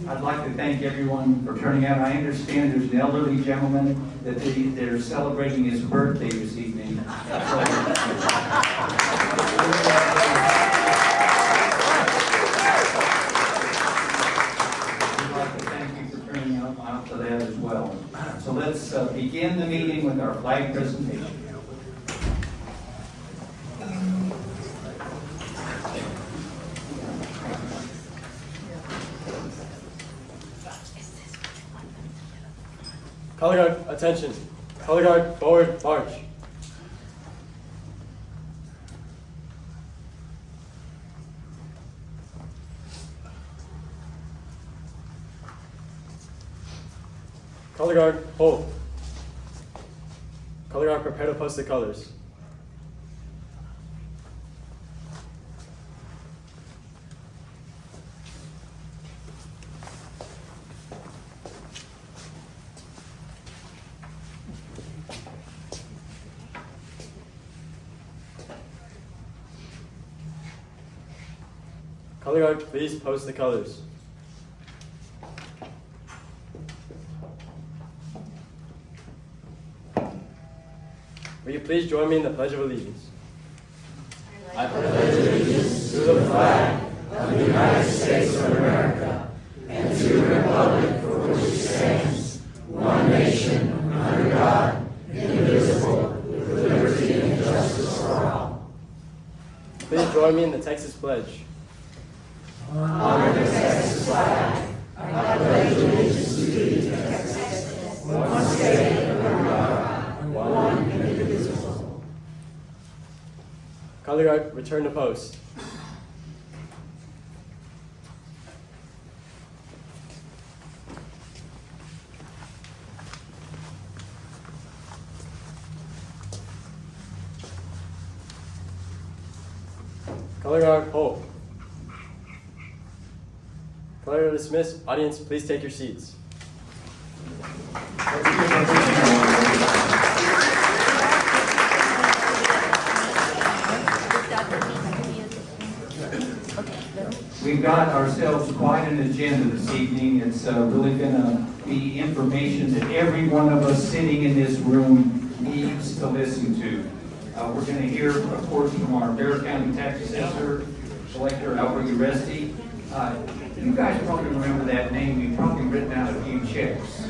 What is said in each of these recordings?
I'd like to thank everyone for turning out. I understand there's an elderly gentleman that they're celebrating his birthday this evening. I'd like to thank you for turning out to that as well. So let's begin the meeting with our flag presentation. Color guard, attention. Color guard, forward, march. Color guard, hold. Color guard, prepare to post the colors. Color guard, please post the colors. Will you please join me in the Pledge of Allegiance? I pledge allegiance to the flag of the United States of America and to the republic for which it stands, one nation, under God, indivisible, with liberty and justice for all. Please join me in the Texas Pledge. Honor the Texas flag. I pledge allegiance to thee, Texas, one state under God, one and indivisible. Color guard, return to post. Color guard, hold. Color guard, dismiss. Audience, please take your seats. We've got ourselves quite an agenda this evening. It's really going to be information that every one of us sitting in this room needs to listen to. We're going to hear, of course, from our Bexar County Tax Assessor, Collector Uresti. You guys probably remember that name. You've probably written out a few checks.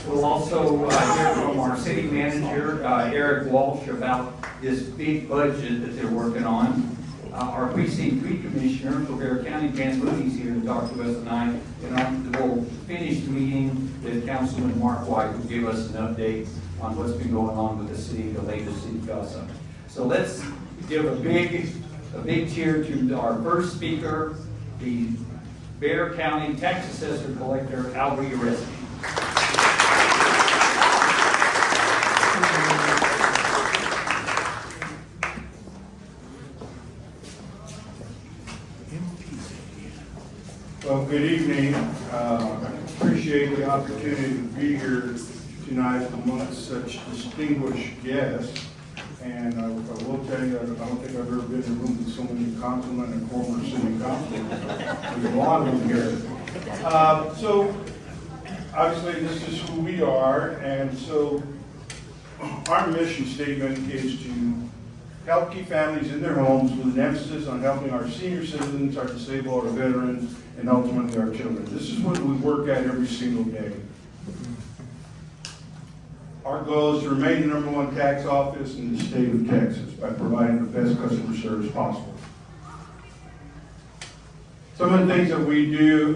We'll also hear from our City Manager Erik Walsh about this big budget that they're working on. Our Precinct 3 Commissioner for Bexar County, Moody, is here to talk to us tonight. And we'll finish the meeting with Councilman Mark White, who will give us an update on what's been going on with the city, the latest city gossip. So let's give a big cheer to our first speaker, the Bexar County Tax Assessor Collector Uresti. Well, good evening. Appreciate the opportunity to be here tonight amongst such distinguished guests. And I will tell you, I don't think I've ever been in a room with so many councilmen and former city councilmen. There's a lot of them here. So, obviously, this is who we are. And so, our mission statement is to help keep families in their homes with an emphasis on helping our senior citizens, our disabled, our veterans, and ultimately our children. This is what we work at every single day. Our goal is to remain the #1 tax office in the state of Texas by providing the best customer service possible. Some of the things that we do,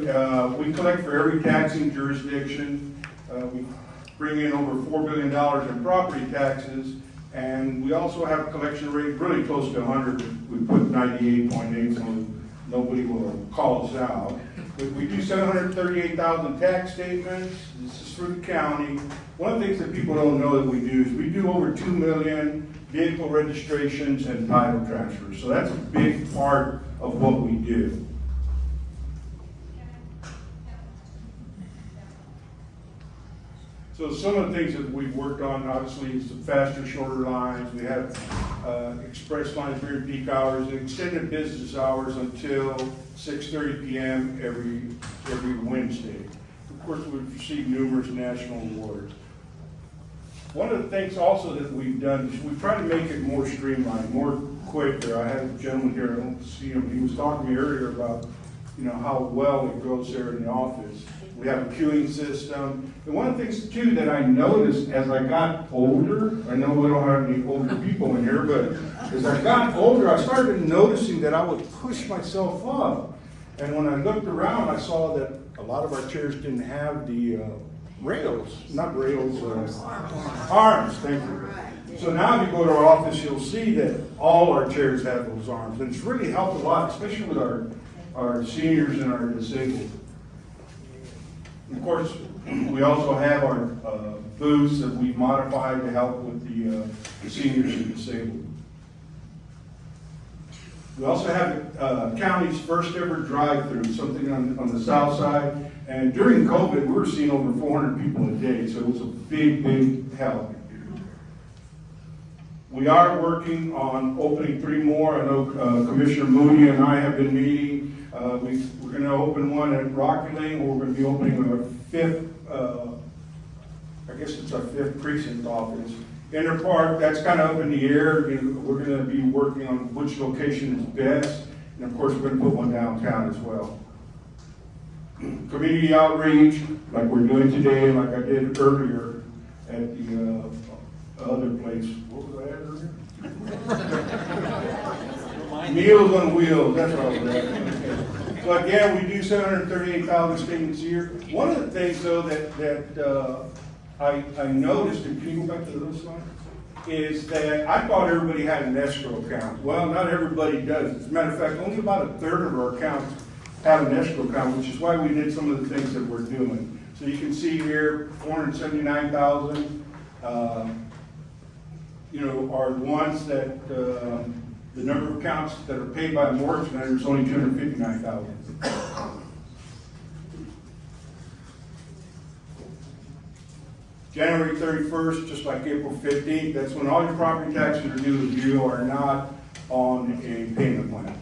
we collect for every taxing jurisdiction. We bring in over $4 billion in property taxes, and we also have a collection rate really close to 100. We put 98.8, so nobody will call us out. But we do 738,000 tax statements. This is for the county. One of the things that people don't know that we do is we do over 2 million vehicle registrations and title transfers. So that's a big part of what we do. So So some of the things that we've worked on, obviously, is the faster, shorter lines. We have express lines during peak hours, and extended business hours until 6:30 p.m. every Wednesday. Of course, we've received numerous national awards. One of the things also that we've done is we've tried to make it more streamlined, more quicker. I had a gentleman here, I don't see him, he was talking to me earlier about, how well it goes there in the office. We have a queuing system. And one of the things too that I noticed as I got older, I know we don't have any older people in here, but as I got older, I started noticing that I would push myself up. And when I looked around, I saw that a lot of our chairs didn't have the arms, thank you. So now if you go to our office, you'll see that all our chairs have those arms. And it's really helped a lot, especially with our seniors and our disabled. Of course, we also have our booths that we've modified to help with the seniors and disabled. We also have the county's first ever drive-through, something on the south side. And during COVID, we were seeing over 400 people a day, so it was a big, big help. We are working on opening 3 more. I know Commissioner Moody and I have been meeting. We're going to open one at Rocky Lane. We're going to be opening our 5th, I guess it's our 5th precinct office. Inter Park, that's kind of up in the air. We're going to be working on which location is best. And of course, we're going to put one downtown as well. Community outreach, like we're doing today, like I did earlier at the other place. What was I at earlier? Meals on Wheels, that's what I was at. So again, we do 738,000 statements a year. One of the things though that I noticed, and can you go back to those slides, is that I thought everybody had an escrow account. Well, not everybody does. As a matter of fact, only about 1/3 of our accounts have an escrow account, which is why we did some of the things that we're doing. So you can see here, 479,000, are the ones that, the number of accounts that are paid by a mortgage lender is only 259,000. January 31st, just like April 15th, that's when all your property taxes are due if you are not on a payment plan.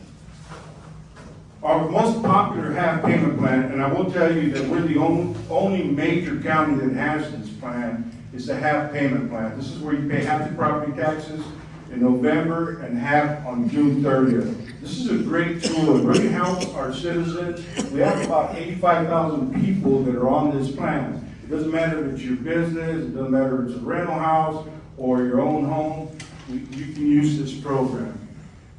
Our most popular half payment plan, and I will tell you that we're the only major county that has this plan, is the half payment plan. This is where you pay half the property taxes in November and half on June 30th. This is a great tool. It really helps our citizens. We have about 85,000 people that are on this plan. It doesn't matter if it's your business, it doesn't matter if it's a rental house or your own home, you can use this program.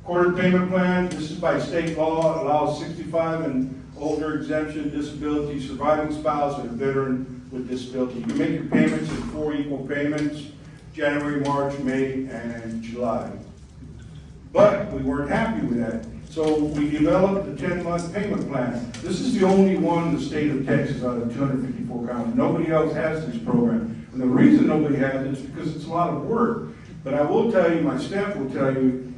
Quarter payment plan, this is by state law, it allows 65 and older exemption, disability, surviving spouse, and a veteran with disability. You can make your payments in 4 equal payments, January, March, May, and July. But we weren't happy with that. So we developed the 10-month payment plan. This is the only one in the state of Texas out of 254 counties. Nobody else has this program. And the reason nobody has it is because it's a lot of work. But I will tell you, my staff will tell you,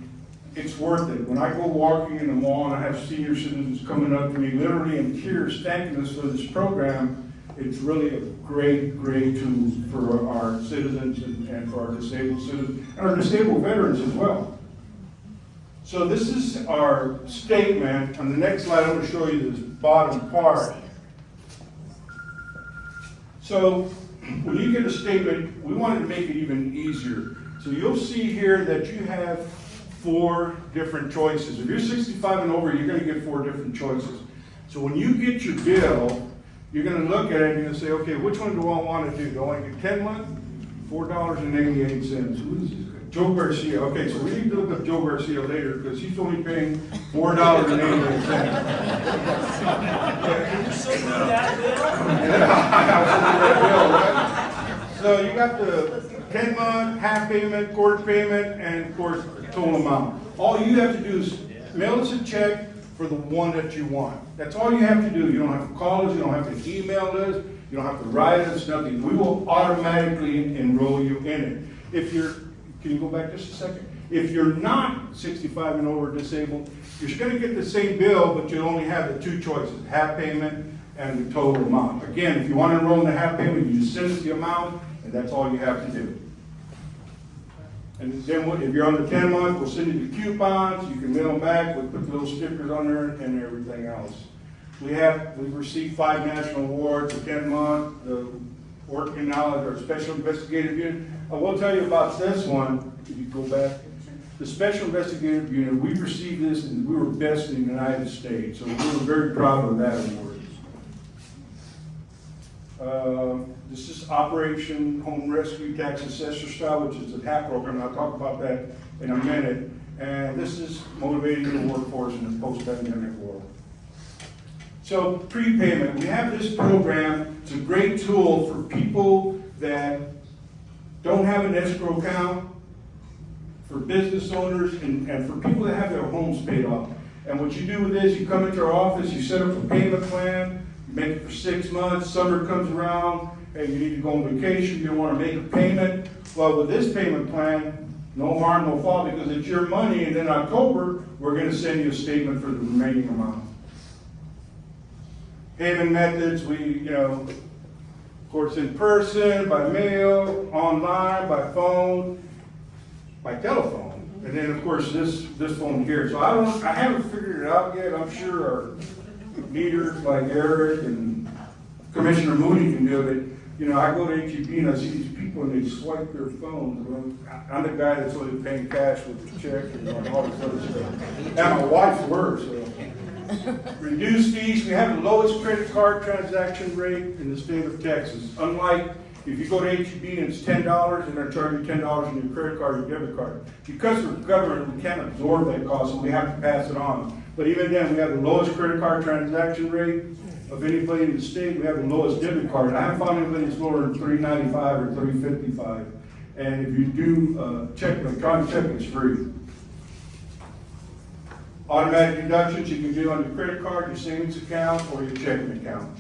it's worth it. When I go walking in the mall and I have senior citizens coming up to me literally in tears thanking us for this program, it's really a great, great tool for our citizens and for our disabled citizens and our disabled veterans as well. So this is our statement. On the next slide, I'm going to show you this bottom part. So when you get a statement, we wanted to make it even easier. So you'll see here that you have 4 different choices. If you're 65 and over, you're going to get 4 different choices. So when you get your bill, you're going to look at it and you're going to say, okay, which one do I want to do? Do I want to get 10 months? $4.88. Who is this guy? Joe Garcia. Okay, so we need to look up Joe Garcia later because he's only paying $4.88. So you got the 10-month, half payment, quarter payment, and of course, total amount. All you have to do is mail us a check for the one that you want. That's all you have to do. You don't have to call us, you don't have to email us, you don't have to write us, nothing. We will automatically enroll you in it. If you're, can you go back just a second? If you're not 65 and over disabled, you're going to get the same bill, but you only have the 2 choices, half payment and the total amount. Again, if you want to enroll in the half payment, you just send us the amount, and that's all you have to do. And then if you're on the 10-month, we'll send you the coupons, you can mail them back, we'll put little stickers on there and everything else. We've received 5 national awards, the 10-month, the working knowledge, our special investigative unit. I will tell you about this one, if you go back. The special investigative unit, we received this and we were best in the United States, so we were very proud of that award. This is Operation Home Rescue Tax Assessor Style, which is a TAP program. I'll talk about that in a minute. And this is motivating the workforce in the post-pandemic world. So prepayment, we have this program. It's a great tool for people that don't have an escrow account, for business owners, and for people that have their homes paid off. And what you do with this, you come into our office, you set up a payment plan, you make it for 6 months, summer comes around, and you need to go on vacation, you don't want to make a payment. Well, with this payment plan, no harm, no foul, because it's your money, and in October, we're going to send you a statement for the remaining amount. Payment methods, of course, in person, by mail, online, by phone, by telephone, and then of course this phone here. So I haven't figured it out yet. I'm sure our leaders like Eric and Commissioner Moody can do it. I go to HEB and I see these people and they swipe their phones. I'm the guy that's only paying cash with the check and all this other stuff. And my wife's worse. So. Reduced fees. We have the lowest credit card transaction rate in the state of Texas. Unlike if you go to HEB and it's $10, and they're charging you $10 on your credit card or debit card. Because we're government, we can't absorb that cost, so we have to pass it on. But even then, we have the lowest credit card transaction rate of anybody in the state. We have the lowest debit card. I haven't found anybody that's lower than $3.95 or $3.55. And if you do check, electronic check, it's free. Automatic deductions you can do on your credit card, your savings account, or your checking account.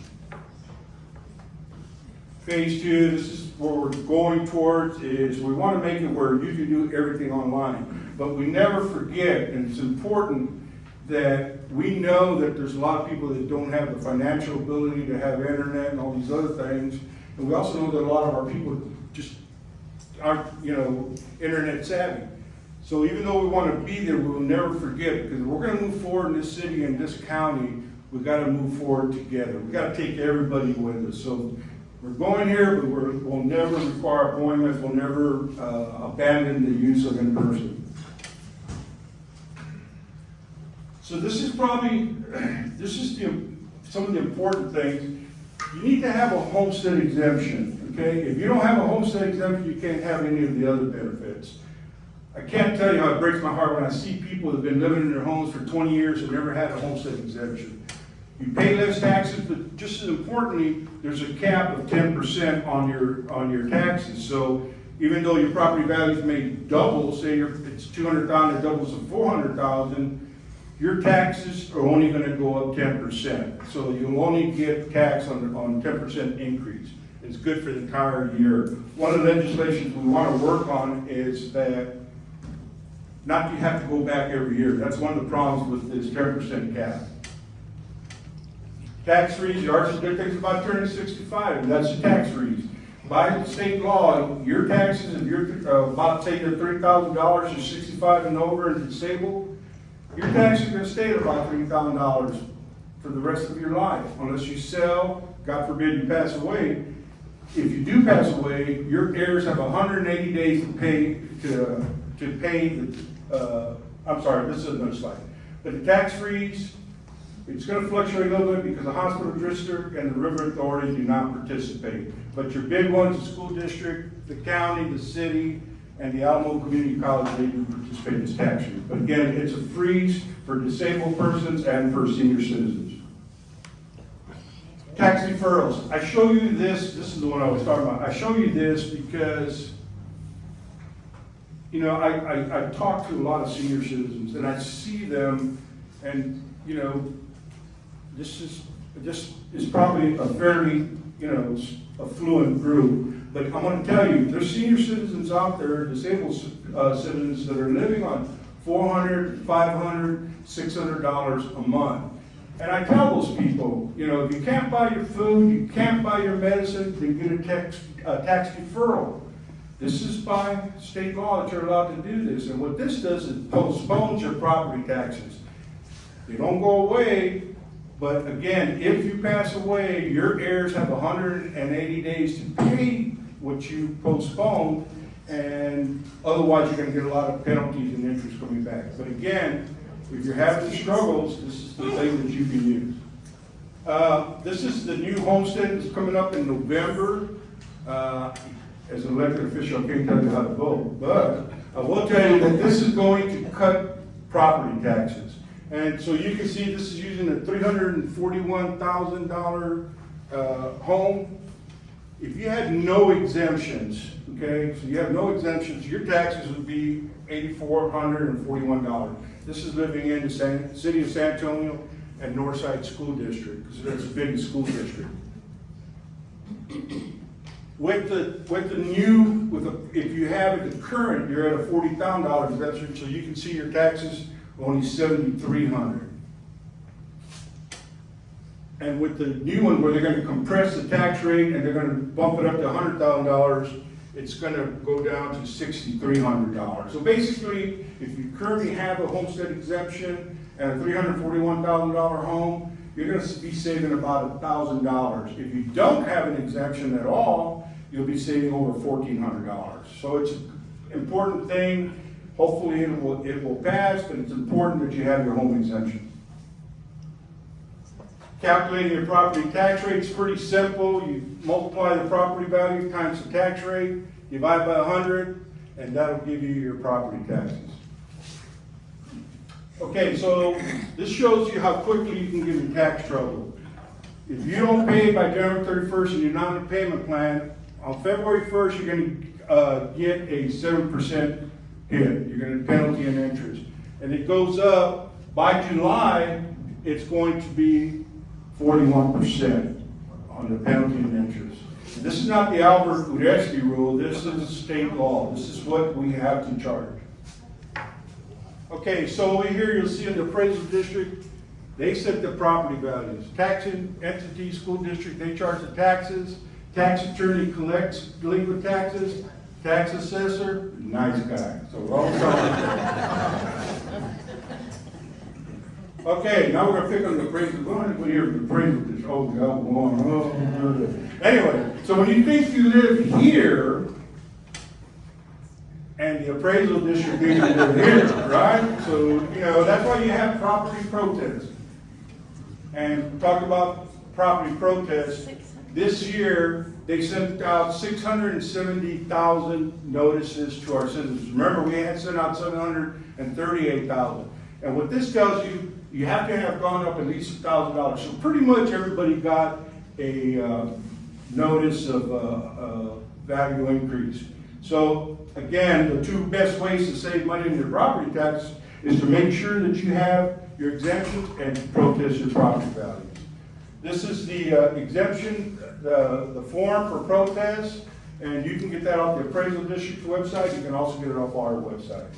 Phase 2, this is where we're going towards, is we want to make it where you can do everything online. But we never forget, and it's important that we know that there's a lot of people that don't have the financial ability to have internet and all these other things. And we also know that a lot of our people just aren't, internet savvy. So even though we want to be there, we will never forget, because if we're going to move forward in this city and this county, we've got to move forward together. We've got to take everybody with us. So we're going here, but we'll never require appointments. We'll never abandon the use of in-person. So this is some of the important things. You need to have a homestead exemption, okay? If you don't have a homestead exemption, you can't have any of the other benefits. I can't tell you how it breaks my heart when I see people that have been living in their homes for 20 years and never had a homestead exemption. You pay less taxes, but just as importantly, there's a cap of 10% on your taxes. So even though your property values may double, say it's $200,000, it doubles to $400,000, your taxes are only going to go up 10%. So you'll only get tax on 10% increase. It's good for the entire year. One of the legislations we want to work on is that not you have to go back every year. That's one of the problems with this 10% cap. Tax freeze, there are some good things about turning 65, and that's the tax freeze. By state law, your taxes, if you're about say you're $3,000, you're 65 and over and disabled, your taxes are going to stay at about $3,000 for the rest of your life, unless you sell, God forbid you pass away. If you do pass away, your heirs have 180 days to pay I'm sorry, this is another slide. But the tax freeze, it's going to fluctuate a little bit because the hospital district and the river authority do not participate. But your big ones, the school district, the county, the city, and the Alamo Community College, they do participate in this tax freeze. But again, it's a freeze for disabled persons and for senior citizens. Tax deferrals. I show you this is the one I was talking about. I show you this because I talk to a lot of senior citizens and I see them, and this is probably a fairly affluent group, but I want to tell you, there's senior citizens out there, disabled citizens that are living on $400, $500, $600 a month. And I tell those people, you know, if you can't buy your food, you can't buy your medicine, then get a tax deferral. This is by state law that you're allowed to do this. And what this does is postpones your property taxes. They don't go away, but again, if you pass away, your heirs have 180 days to pay what you postponed, and otherwise you're going to get a lot of penalties and interest coming back. But again, if you're having struggles, this is the thing that you can use. This is the new homestead that's coming up in November. As an elected official, I can't tell you how to vote, but I will tell you that this is going to cut property taxes. And so you can see this is using a $341,000 home. If you had no exemptions, okay, so you have no exemptions, your taxes would be $8,441. This is living in the city of San Antonio and Northside School District, because that's the biggest school district. If you have it the current, you're at a $40,000 exemption, so you can see your taxes only $7,300. And with the new one, where they're going to compress the tax rate and they're going to bump it up to $100,000, it's going to go down to $6,300. So basically, if you currently have a homestead exemption and a $341,000 home, you're going to be saving about $1,000. If you don't have an exemption at all, you'll be saving over $1,400. So it's an important thing. Hopefully it will pass, but it's important that you have your home exemption. Calculating your property tax rate is pretty simple. You multiply the property value times the tax rate, divide by 100, and that'll give you your property taxes. Okay, so this shows you how quickly you can get in tax trouble. If you don't pay by January 31st and you're not on a payment plan, on February 1st you're going to get a 7% hit. You're going to penalty and interest. And it goes up. By July, it's going to be 41% on the penalty and interest. This is not the Albert Uresti rule. This is state law. This is what we have to charge. Okay, so over here you'll see in the appraisal district, they set the property values. Taxing entity, school district, they charge the taxes. Tax attorney collects delinquent taxes. Tax assessor, nice guy. So we're all talking. Okay, now we're going to pick on the appraisal. Go ahead and put here the appraisal district. Oh, God, anyway, so when you think you live here, and the appraisal district thinks you live here, right? So, you know, that's why you have property protests. And talk about property protests. This year, they sent out 670,000 notices to our citizens. Remember, we had sent out 738,000. And what this tells you, you have to have gone up at least $1,000. So pretty much everybody got a notice of value increase. So again, the two best ways to save money in your property tax is to make sure that you have your exemptions and to protest your property values. This is the exemption, the form for protest, and you can get that off the appraisal district's website. You can also get it off our website.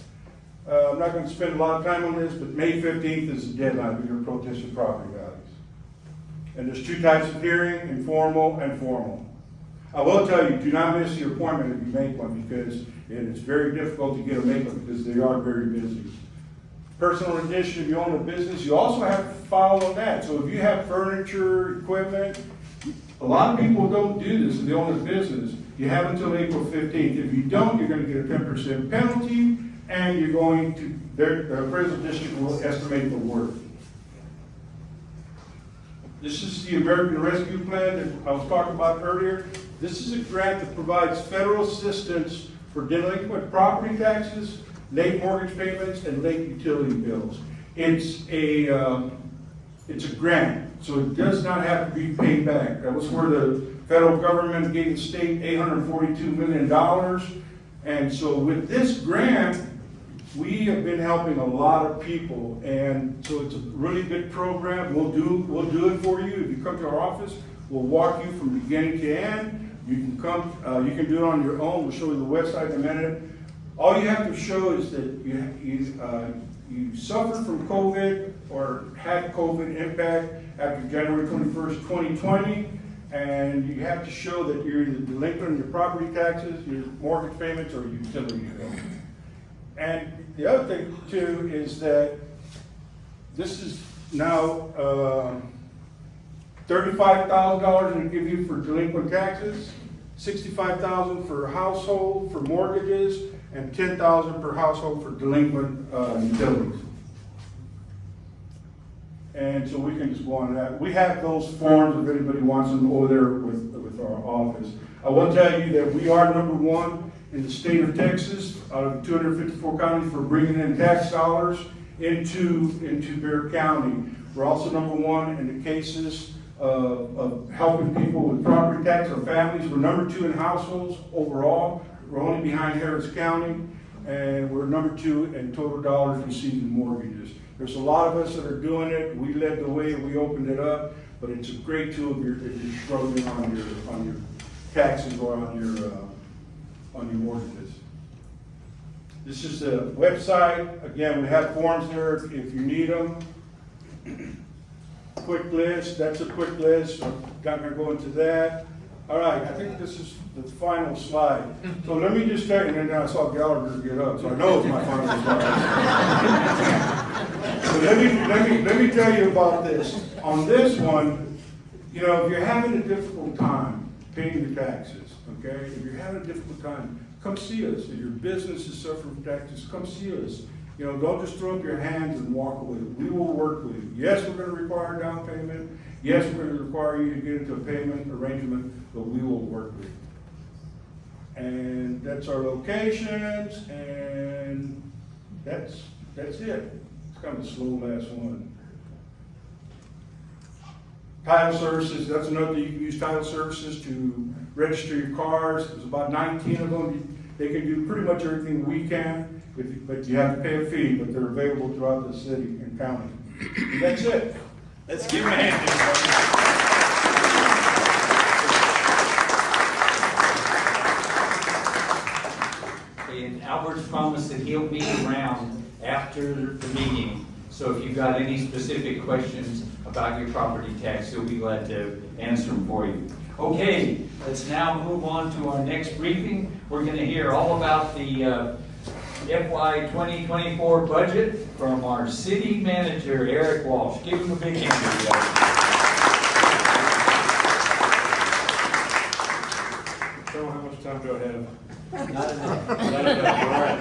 I'm not going to spend a lot of time on this, but May 15th is the deadline for your protest your property values. And there's two types of hearing, informal and formal. I will tell you, do not miss your appointment if you make one, because it's very difficult to get a make-up because they are very busy. Personal edition, if you own a business, you also have to file on that. So if you have furniture, equipment, a lot of people don't do this if they own a business. You have until April 15th. If you don't, you're going to get a 10% penalty, and you're going to, the appraisal district will estimate the worth. This is the American Rescue Plan that I was talking about earlier. This is a grant that provides federal assistance for delinquent property taxes, late mortgage payments, and late utility bills. It's a grant, so it does not have to be paid back. That was where the federal government gave the state $842 million. And so with this grant, we have been helping a lot of people, and so it's a really good program. We'll do it for you. If you come to our office, we'll walk you from beginning to end. You can come, you can do it on your own. We'll show you the website in a minute. All you have to show is that you suffered from COVID or had COVID impact after January 21st, 2020, and you have to show that you're either delinquent on your property taxes, your mortgage payments, or utility bill. And the other thing too is that this is now $35,000 to give you for delinquent taxes, $65,000 for household for mortgages, and $10,000 per household for delinquent utilities. And so we can just go on that. We have those forms if anybody wants them over there with our office. I will tell you that we are number one in the state of Texas out of 254 counties for bringing in tax dollars into Bexar County. We're also number one in the cases of helping people with property tax or families. We're number two in households overall. We're only behind Harris County, and we're number two in total dollars received in mortgages. There's a lot of us that are doing it. We led the way, we opened it up, but it's a great tool if you're struggling on your taxes or on your mortgages. This is the website. Again, we have forms there if you need them. Quick list, that's a quick list. I'm not going to go into that. All right, I think this is the final slide. So let me just tell you, and then I saw Gallagher get up, so I know it's my final slide. So let me tell you about this. On this one, you know, if you're having a difficult time paying your taxes, okay? If you're having a difficult time, come see us. If your business is suffering from taxes, come see us. You know, don't just throw up your hands and walk away. We will work with you. Yes, we're going to require a down payment. Yes, we're going to require you to get into a payment arrangement, but we will work with you. And that's our locations, and that's it. It's kind of a slow last one. Title services, that's another, you can use title services to register your cars. There's about 19 of them. They can do pretty much everything we can. But you have to pay a fee, but they're available throughout the city and county. And that's it. Let's give him a hand. And Albert's promised that he'll be around after the meeting. So if you've got any specific questions about your property tax, he'll be glad to answer them for you. Okay, let's now move on to our next briefing. We're going to hear all about the FY 2024 budget from our City Manager Erik Walsh. Give him a big hand. So how much time do I have? Not enough. Not enough. All right.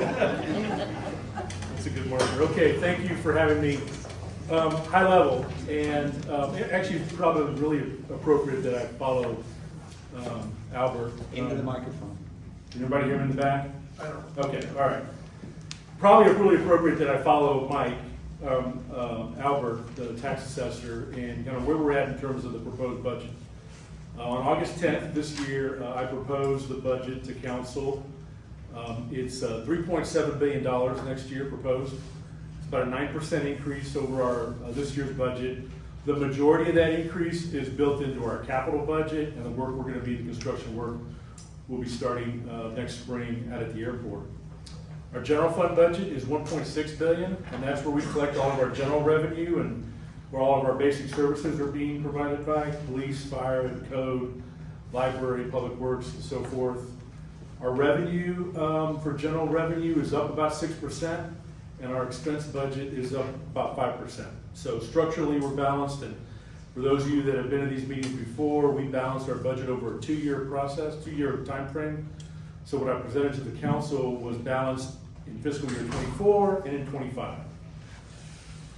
That's a good marker. Okay, thank you for having me. High level, and actually probably really appropriate that I follow Albert. Into the microphone. Can everybody hear me in the back? Okay, all right. Probably really appropriate that I follow Mike, Albert, the tax assessor, and kind of where we're at in terms of the proposed budget. On August 10th this year, I proposed the budget to council. It's $3.7 billion next year proposed. It's about a 9% increase over our this year's budget. The majority of that increase is built into our capital budget, and the work we're going to be, the construction work, will be starting next spring out at the airport. Our general fund budget is $1.6 billion, and that's where we collect all of our general revenue and where all of our basic services are being provided by police, fire, and code, library, public works, and so forth. Our revenue for general revenue is up about 6%, and our expense budget is up about 5%. So structurally, we're balanced, and for those of you that have been in these meetings before, we balanced our budget over a two-year process, two-year time frame. So what I presented to the council was balanced in fiscal year 24 and in 25.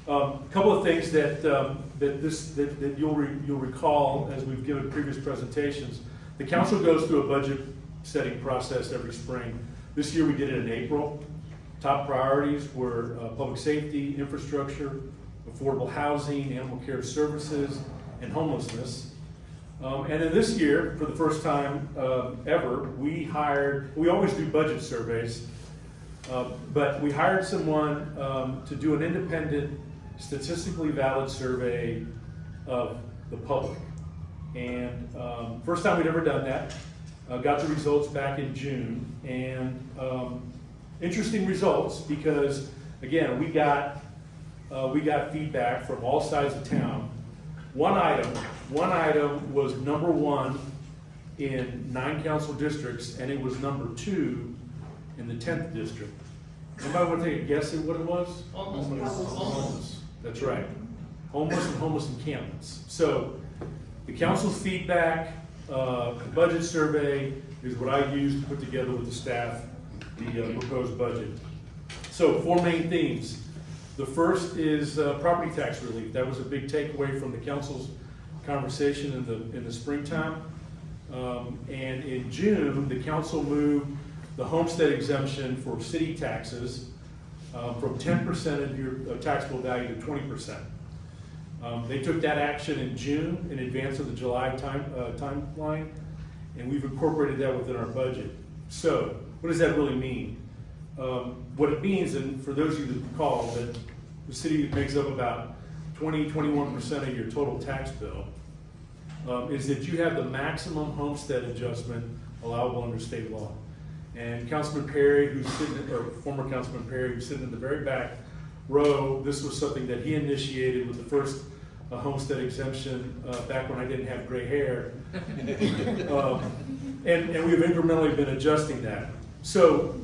A couple of things that you'll recall as we've given previous presentations. The council goes through a budget setting process every spring. This year we did it in April. Top priorities were public safety, infrastructure, affordable housing, animal care services, and homelessness. And then this year, for the first time ever, we always do budget surveys, but we hired someone to do an independent, statistically valid survey of the public. And first time we'd ever done that. Got the results back in June, and interesting results because again, we got feedback from all sides of town. One item was number 1 in 9 council districts, and it was number 2 in the 10th district. Anybody want to take a guess at what it was? Homeless. That's right. Homeless and homeless encampments. So the council's feedback, the budget survey is what I used to put together with the staff the proposed budget. So 4 main themes. The first is property tax relief. That was a big takeaway from the council's conversation in the springtime. And in June, the council moved the homestead exemption for city taxes from 10% of your taxable value to 20%. They took that action in June in advance of the July timeline, and we've incorporated that within our budget. So what does that really mean? What it means, and for those of you that recall, that the city makes up about 21% of your total tax bill, is that you have the maximum homestead adjustment allowable under state law. And Councilman Perry, former Councilman Perry, who's sitting in the very back row, this was something that he initiated with the first homestead exemption back when I didn't have gray hair. And we've incrementally been adjusting that. So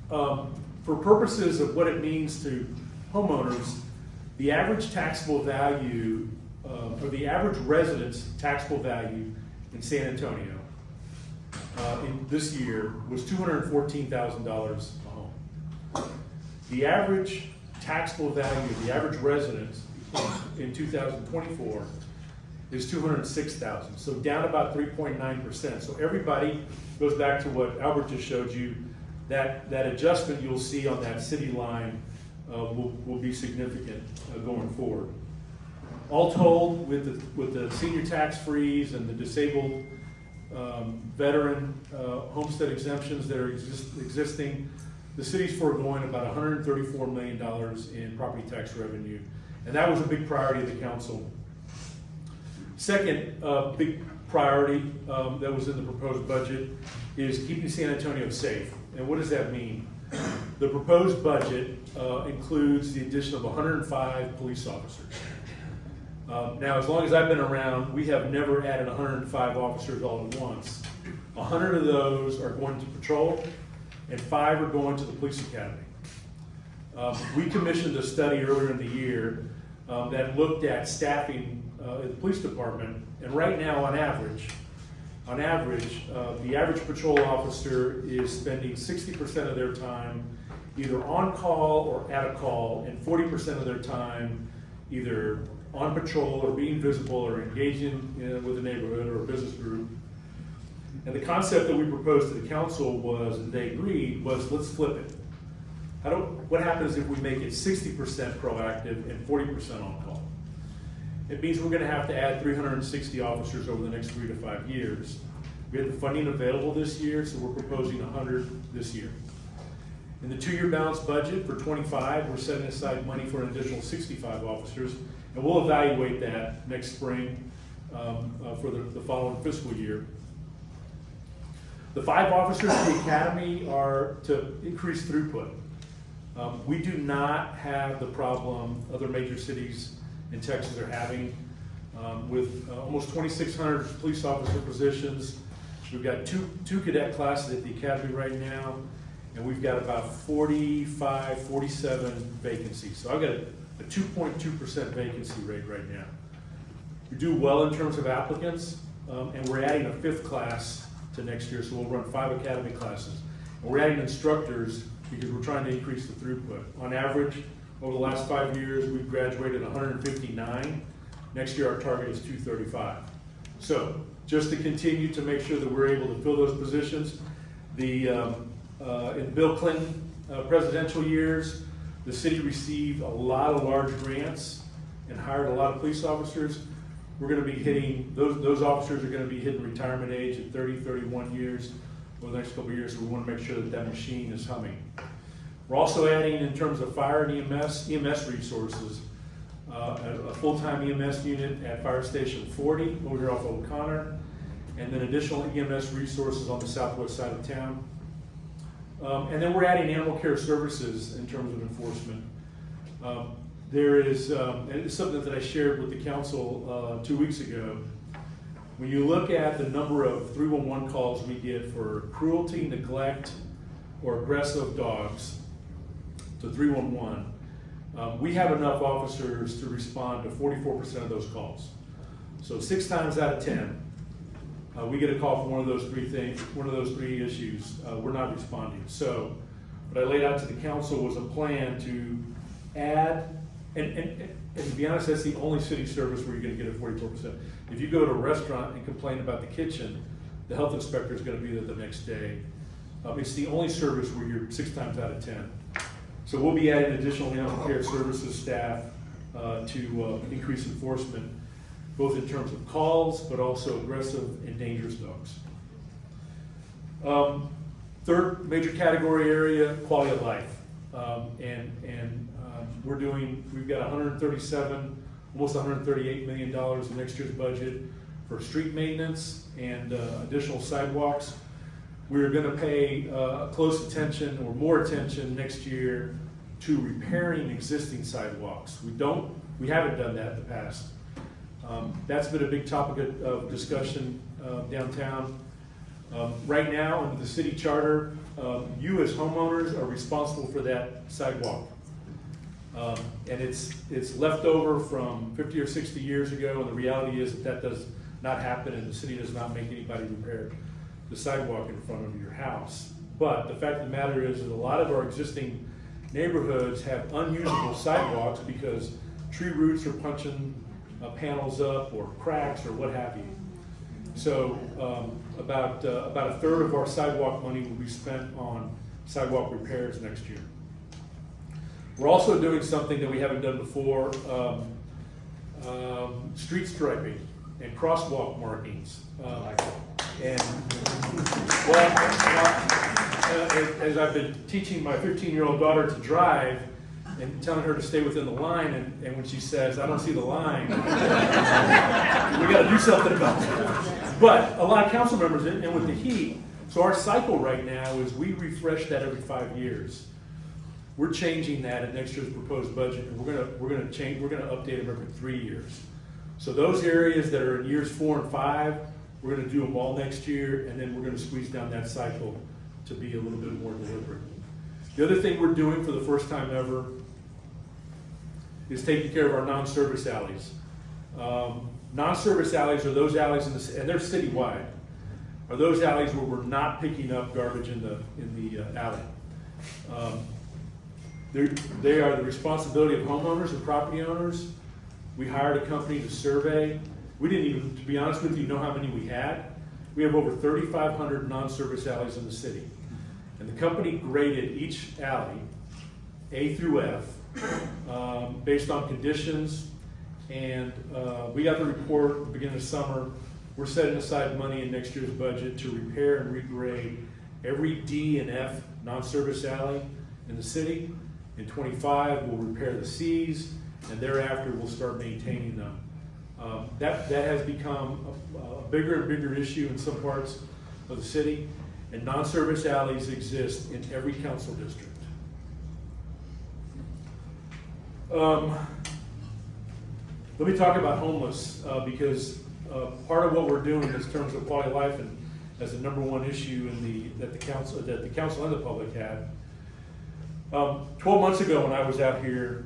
for purposes of what it means to homeowners, the average taxable value, or the average resident's taxable value in San Antonio in this year was $214,000 a home. The average taxable value of the average resident in 2024 is $206,000, so down about 3.9%. So everybody goes back to what Albert just showed you. That adjustment you'll see on that city line will be significant going forward. All told, with the senior tax freeze and the disabled veteran homestead exemptions that are existing, the city's foregoing about $134 million in property tax revenue, and that was a big priority of the council. Second big priority that was in the proposed budget is keeping San Antonio safe. And what does that mean? The proposed budget includes the addition of 105 police officers. Now, as long as I've been around, we have never added 105 officers all at once. 100 of those are going to patrol, and 5 are going to the police academy. We commissioned a study earlier in the year that looked at staffing in the police department, and right now, on average, the average patrol officer is spending 60% of their time either on call or at a call, and 40% of their time either on patrol or being visible or engaging with a neighborhood or a business group. And the concept that we proposed to the council was, and they agreed, was let's flip it. What happens if we make it 60% proactive and 40% on call? It means we're going to have to add 360 officers over the next 3 to 5 years. We have the funding available this year, so we're proposing 100 this year. In the 2-year balanced budget for 25, we're setting aside money for an additional 65 officers, and we'll evaluate that next spring for the following fiscal year. The 5 officers in the academy are to increase throughput. We do not have the problem other major cities in Texas are having with almost 2,600 police officer positions. We've got two cadet classes at the academy right now, and we've got about 45, 47 vacancies. So I've got a 2.2% vacancy rate right now. We do well in terms of applicants, and we're adding a 5th class to next year, so we'll run 5 academy classes. And we're adding instructors because we're trying to increase the throughput. On average, over the last 5 years, we've graduated 159. Next year, our target is 235. So just to continue to make sure that we're able to fill those positions, in Bill Clinton presidential years, the city received a lot of large grants and hired a lot of police officers. We're going to be hitting, those officers are going to be hitting retirement age at 30, 31 years over the next couple of years, so we want to make sure that that machine is humming. We're also adding, in terms of fire and EMS resources, a full-time EMS unit at Fire Station 40 over here off of O'Connor, and then additional EMS resources on the southwest side of town. And then we're adding animal care services in terms of enforcement. There is, and it's something that I shared with the council 2 weeks ago. When you look at the number of 311 calls we get for cruelty, neglect, or aggressive dogs to 311, we have enough officers to respond to 44% of those calls. So 6 times out of 10, we get a call for one of those three issues. We're not responding. So what I laid out to the council was a plan to add, and to be honest, that's the only city service where you're going to get a 44%. If you go to a restaurant and complain about the kitchen, the health inspector is going to be there the next day. It's the only service where you're 6 times out of 10. So we'll be adding additional animal care services staff to increase enforcement, both in terms of calls, but also aggressive and dangerous dogs. Third major category area, quality of life. We've got 137, almost $138 million in next year's budget for street maintenance and additional sidewalks. We're going to pay close attention or more attention next year to repairing existing sidewalks. We haven't done that in the past. That's been a big topic of discussion downtown. Right now, under the city charter, you as homeowners are responsible for that sidewalk. And it's left over from 50 or 60 years ago, and the reality is that does not happen, and the city does not make anybody repair the sidewalk in front of your house. But the fact of the matter is that a lot of our existing neighborhoods have unusable sidewalks because tree roots are punching panels up, or cracks, or what have you. So about a third of our sidewalk money will be spent on sidewalk repairs next year. We're also doing something that we haven't done before, street striping and crosswalk markings. As I've been teaching my 15-year-old daughter to drive and telling her to stay within the line, and when she says, "I don't see the line," we got to do something about that. But a lot of council members, and with the heat, so our cycle right now is we refresh that every 5 years. We're changing that in next year's proposed budget, and we're gonna update them every 3 years. So those areas that are in years 4 and 5, we're gonna do them all next year, and then we're gonna squeeze down that cycle to be a little bit more deliberate. The other thing we're doing for the first time ever is taking care of our non-service alleys. Non-service alleys are those alleys and they're citywide, are those alleys where we're not picking up garbage in the alley. They are the responsibility of homeowners and property owners. We hired a company to survey. We didn't even, to be honest with you, know how many we had. We have over 3,500 non-service alleys in the city. And the company graded each alley, A through F, based on conditions. And we got the report at the beginning of summer. We're setting aside money in next year's budget to repair and regrade every D and F non-service alley in the city. In 25, we'll repair the Cs, and thereafter we'll start maintaining them. That has become a bigger and bigger issue in some parts of the city, and non-service alleys exist in every council district. Let me talk about homeless, because part of what we're doing in terms of quality of life and as the number one issue that the council and the public had. 12 months ago when I was out here,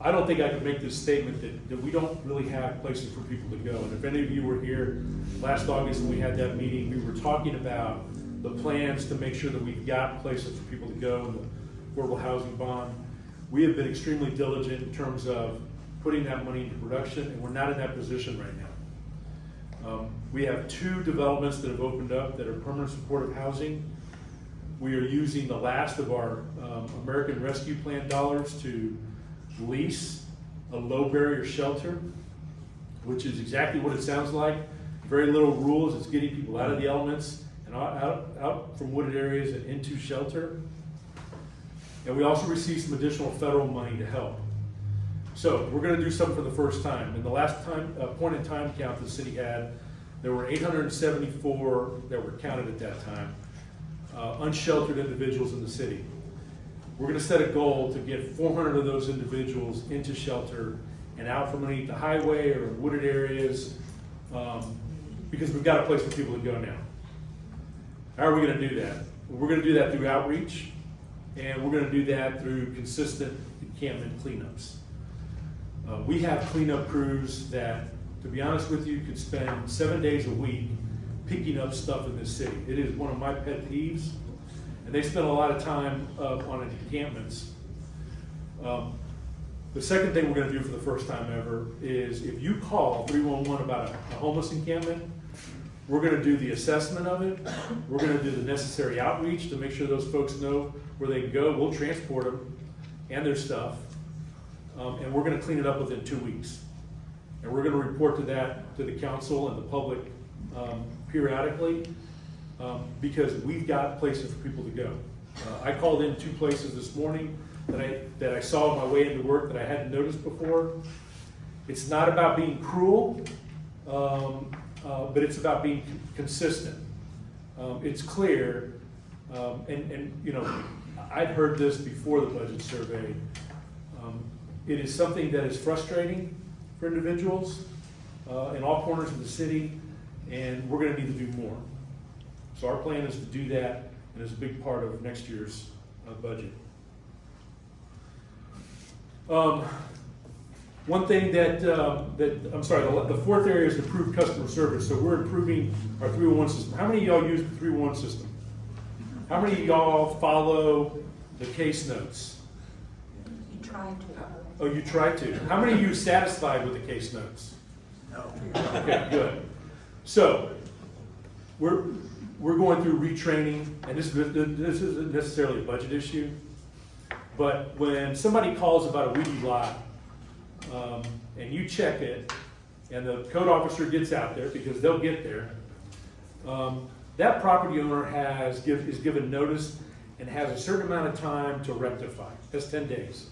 I don't think I could make this statement that we don't really have places for people to go. And if any of you were here last August when we had that meeting, we were talking about the plans to make sure that we've got places for people to go in the affordable housing bond. We have been extremely diligent in terms of putting that money into production, and we're not in that position right now. We have 2 developments that have opened up that are permanent supportive housing. We are using the last of our American Rescue Plan dollars to lease a low barrier shelter, which is exactly what it sounds like. Very little rules. It's getting people out of the elements and out from wooded areas and into shelter. And we also received some additional federal money to help. So we're going to do something for the first time. In the last point in time count the city had, there were 874 that were counted at that time, unsheltered individuals in the city. We're gonna set a goal to get 400 of those individuals into shelter and out from underneath the highway or wooded areas, because we've got a place for people to go now. How are we gonna do that? We're gonna do that through outreach, and we're gonna do that through consistent encampment cleanups. We have cleanup crews that, to be honest with you, could spend 7 days a week picking up stuff in this city. It is one of my pet peeves, and they spend a lot of time on encampments. The second thing we're gonna do for the first time ever is if you call 311 about a homeless encampment, we're gonna do the assessment of it. We're gonna do the necessary outreach to make sure those folks know where they can go. We'll transport them and their stuff. And we're gonna clean it up within 2 weeks. And we're gonna report to that, to the council and the public periodically, because we've got places for people to go. I called in 2 places this morning that I saw on my way into work that I hadn't noticed before. It's not about being cruel, but it's about being consistent. It's clear, and you know, I'd heard this before the budget survey. It is something that is frustrating for individuals in all corners of the city, and we're gonna need to do more. So our plan is to do that, and it's a big part of next year's budget. One thing the fourth area is improved customer service. So we're improving our 311 system. How many of y'all use the 311 system? How many of y'all follow the case notes? You tried to. Oh, you try to. How many of you are satisfied with the case notes? No. Okay, good. So we're going through retraining, and this isn't necessarily a budget issue, but when somebody calls about a weedy lot, and you check it, and the code officer gets out there, because they'll get there, that property owner is given notice and has a certain amount of time to rectify. That's 10 days.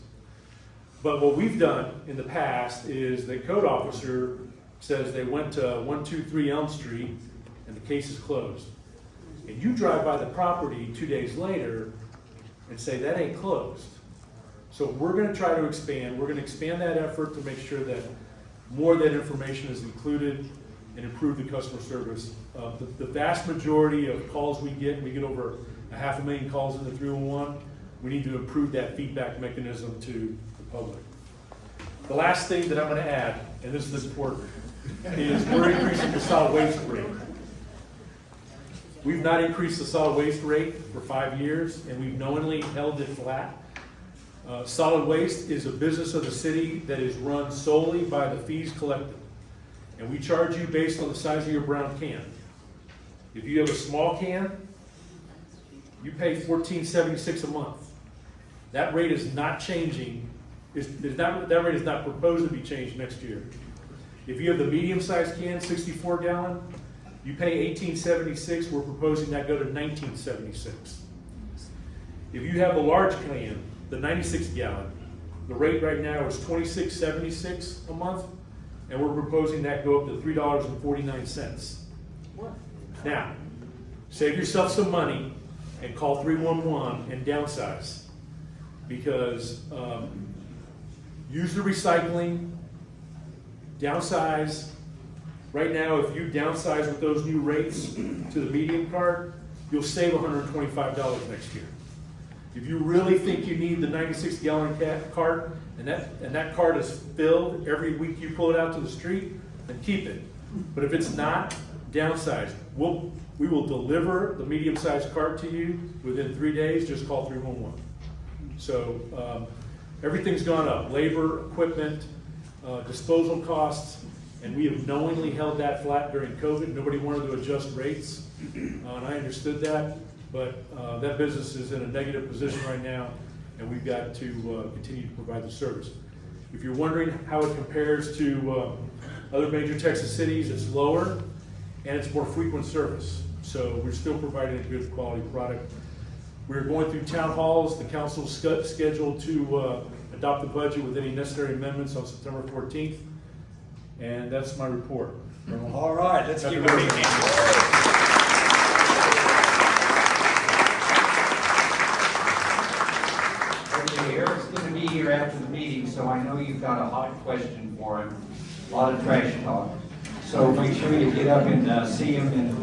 But what we've done in the past is the code officer says they went to 123 Elm Street and the case is closed. And you drive by the property 2 days later and say that ain't closed. So we're gonna try to expand. We're gonna expand that effort to make sure that more of that information is included and improve the customer service. The vast majority of calls we get over 500,000 calls in the 311, we need to improve that feedback mechanism to the public. The last thing that I'm gonna add, and this is important, is we're increasing the solid waste rate. We've not increased the solid waste rate for 5 years, and we've knowingly held it flat. Solid waste is a business of the city that is run solely by the fees collected. And we charge you based on the size of your brown can. If you have a small can, you pay $14.76 a month. That rate is not changing. That rate is not proposed to be changed next year. If you have the medium-sized can, 64-gallon, you pay $18.76. We're proposing that go to $19.76. If you have the large can, the 96-gallon, the rate right now is $26.76 a month, and we're proposing that go up to $3.49. Now, save yourself some money and call 311 and downsize, because use the recycling, downsize. Right now, if you downsize with those new rates to the medium card, you'll save $125 next year. If you really think you need the 96-gallon cart, and that cart is filled every week you pull it out to the street, then keep it. But if it's not, downsize. We will deliver the medium-sized cart to you within 3 days. Just call 311. So everything's gone up: labor, equipment, disposal costs, and we have knowingly held that flat during COVID. Nobody wanted to adjust rates, and I understood that. But that business is in a negative position right now, and we've got to continue to provide the service. If you're wondering how it compares to other major Texas cities, it's lower, and it's more frequent service. So we're still providing a good quality product. We're going through town halls. The council's scheduled to adopt the budget with any necessary amendments on September 14th, and that's my report. All right, let's give it a big hand. Moody, so I know you've got a hot question for him. A lot of trash talk. So make sure you get up and see him, and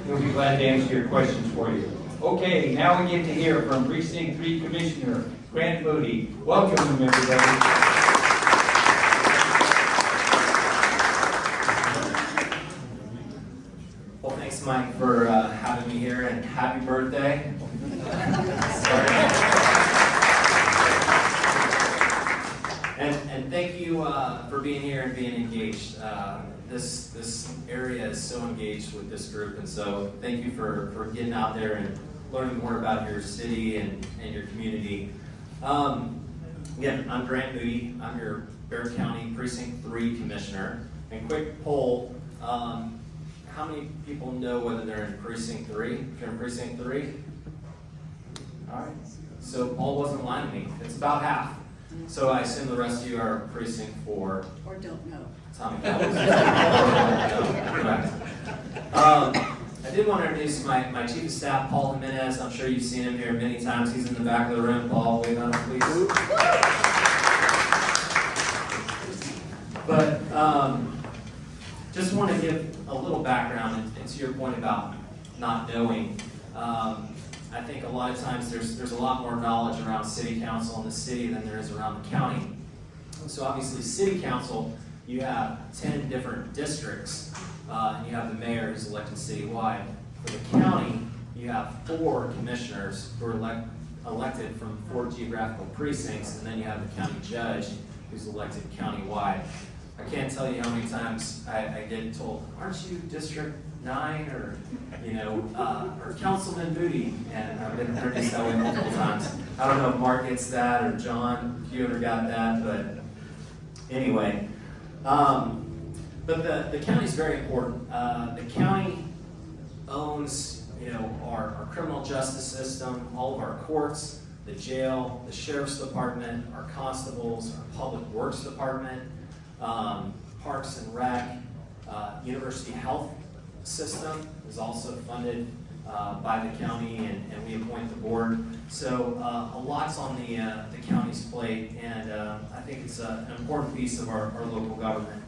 he'll be glad to answer your questions for you. Okay, now we get to hear from Precinct 3 Commissioner Moody. Welcome him, everybody. Well, thanks, Mike, for having me here, and happy birthday. And thank you for being here and being engaged. This area is so engaged with this group, and so thank you for getting out there and learning more about your city and your community. Again, I'm Moody. I'm your Bexar County Precinct 3 Commissioner. And quick poll, how many people know whether they're in Precinct 3? If you're in Precinct 3? All right. So Paul wasn't lying to me. It's about half. So I assume the rest of you are Precinct 4. Or don't know. Tommy Correct. I did want to introduce my Chief of Staff, Paul Jimenez. I'm sure you've seen him here many times. He's in the back of the room. Paul, wave on him, please. But just want to give a little background, and to your point about not knowing. I think a lot of times there's a lot more knowledge around City Council in the city than there is around the county. So obviously, City Council, you have 10 different districts, and you have the mayor who's elected citywide. For the county, you have 4 commissioners who are elected from 4 geographical precincts, and then you have the county judge who's elected countywide. I can't tell you how many times I get told, aren't you District 9 or, or Councilman Moody? And I've been introduced that way multiple times. I don't know if Mark gets that or John, if you ever got that, but anyway. But the county's very important. The county owns, our criminal justice system, all of our courts, the jail, the sheriff's department, our constables, our public works department, Parks and Rec, University Health System is also funded by the county, and we appoint the board. So a lot's on the county's plate, and I think it's an important piece of our local government.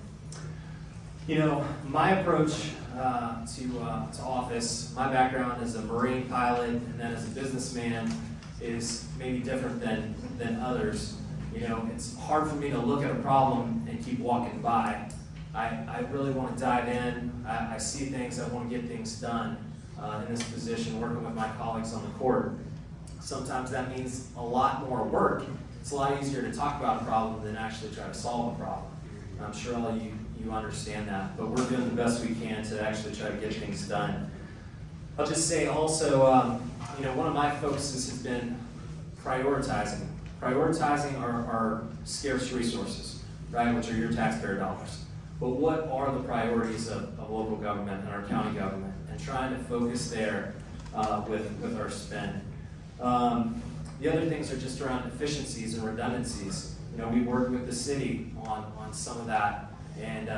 My approach to office, my background as a Marine pilot and then as a businessman is maybe different than others. It's hard for me to look at a problem and keep walking by. I really want to dive in. I see things, I want to get things done in this position, working with my colleagues on the court. Sometimes that means a lot more work. It's a lot easier to talk about a problem than actually try to solve a problem. I'm sure all you understand that, but we're doing the best we can to actually try to get things done. I'll just say also, one of my focuses has been prioritizing. Prioritizing our scarce resources, right, which are your taxpayer dollars. But what are the priorities of local government and our county government, and trying to focus there with our spend. The other things are just around efficiencies and redundancies. We work with the city on some of that, and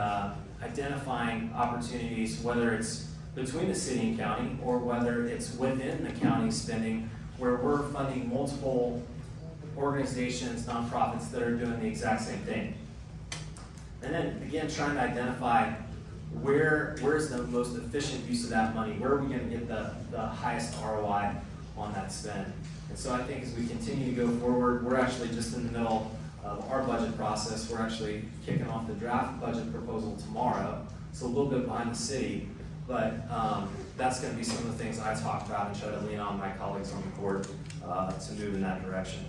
identifying opportunities, whether it's between the city and county, or whether it's within the county spending, where we're funding multiple organizations, nonprofits that are doing the exact same thing. And then again, trying to identify where's the most efficient use of that money, where are we going to get the highest ROI on that spend. And so I think as we continue to go forward, we're actually just in the middle of our budget process. We're actually kicking off the draft budget proposal tomorrow. It's a little bit behind the city, but that's going to be some of the things I talk about and try to lean on my colleagues on the court to move in that direction.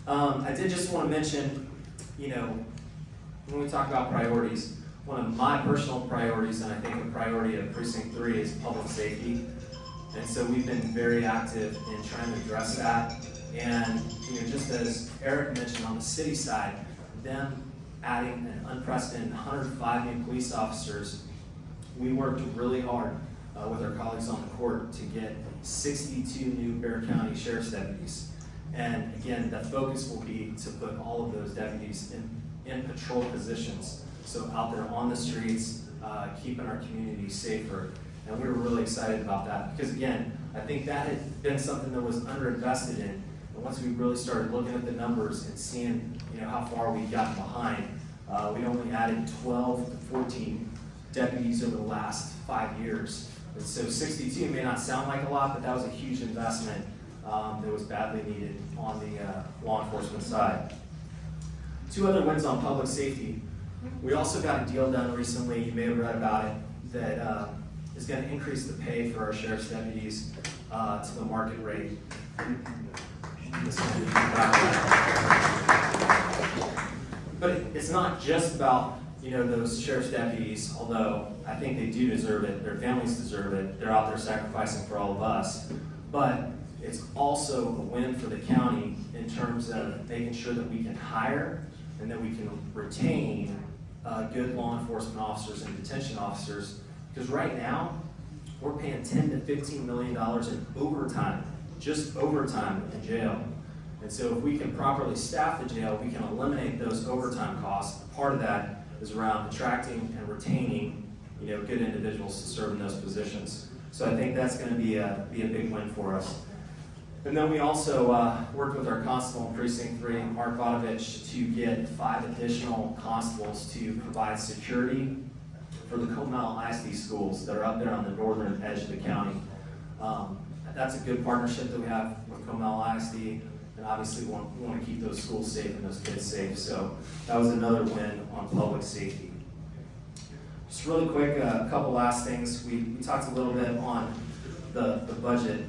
I did just want to mention, when we talk about priorities, one of my personal priorities, and I think a priority of Precinct 3, is public safety. And so we've been very active in trying to address that. And just as Erik mentioned on the city side, them adding an unprecedented 105 new police officers, we worked really hard with our colleagues on the court to get 62 new Bexar County Sheriff's deputies. And again, the focus will be to put all of those deputies in patrol positions. So out there on the streets, keeping our community safer. And we were really excited about that because again, I think that had been something that was underinvested in. And And once we really started looking at the numbers and seeing, how far we'd gotten behind, we only added 12 to 14 deputies over the last 5 years. And so 62 may not sound like a lot, but that was a huge investment that was badly needed on the law enforcement side. 2 other wins on public safety. We also got a deal done recently, you may have read about it, that is going to increase the pay for our sheriff's deputies to the market rate. But it's not just about those sheriff's deputies, although I think they do deserve it, their families deserve it, they're out there sacrificing for all of us. But it's also a win for the county in terms of making sure that we can hire and that we can retain good law enforcement officers and detention officers. Because right now, we're paying $10 to $15 million in overtime, just overtime in jail. And so if we can properly staff the jail, we can eliminate those overtime costs. Part of that is around attracting and retaining, good individuals to serve in those positions. So I think that's going to be a big win for us. And then we also worked with our constable in Precinct 3, Mark Vodovich, to get 5 additional constables to provide security for the Comal ISD schools that are up there on the northern edge of the county. That's a good partnership that we have with Comal ISD, and obviously we want to keep those schools safe and those kids safe. So that was another win on public safety. Just really quick, a couple last things. We talked a little bit on the budget.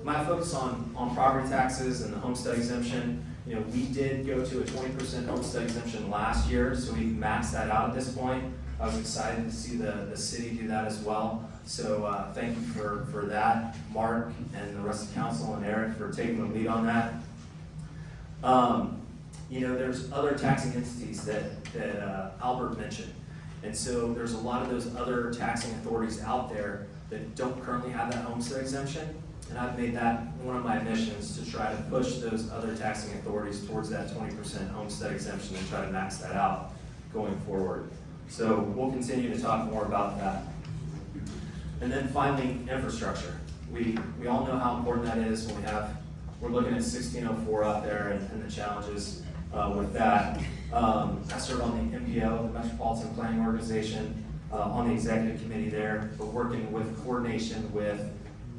My focus on property taxes and the homestead exemption. We did go to a 20% homestead exemption last year, so we've maxed that out at this point. I was excited to see the city do that as well. So thank you for that, Mark and the rest of the council and Eric for taking the lead on that. There's other taxing entities that Albert mentioned. And so there's a lot of those other taxing authorities out there that don't currently have that homestead exemption. And I've made that one of my missions to try to push those other taxing authorities towards that 20% homestead exemption and try to max that out going forward. So we'll continue to talk more about that. And then finally, infrastructure. We all know how important that is when we're looking at 1604 out there and the challenges with that. I serve on the MPO, the Metropolitan Planning Organization, on the executive committee there. We're working with coordination with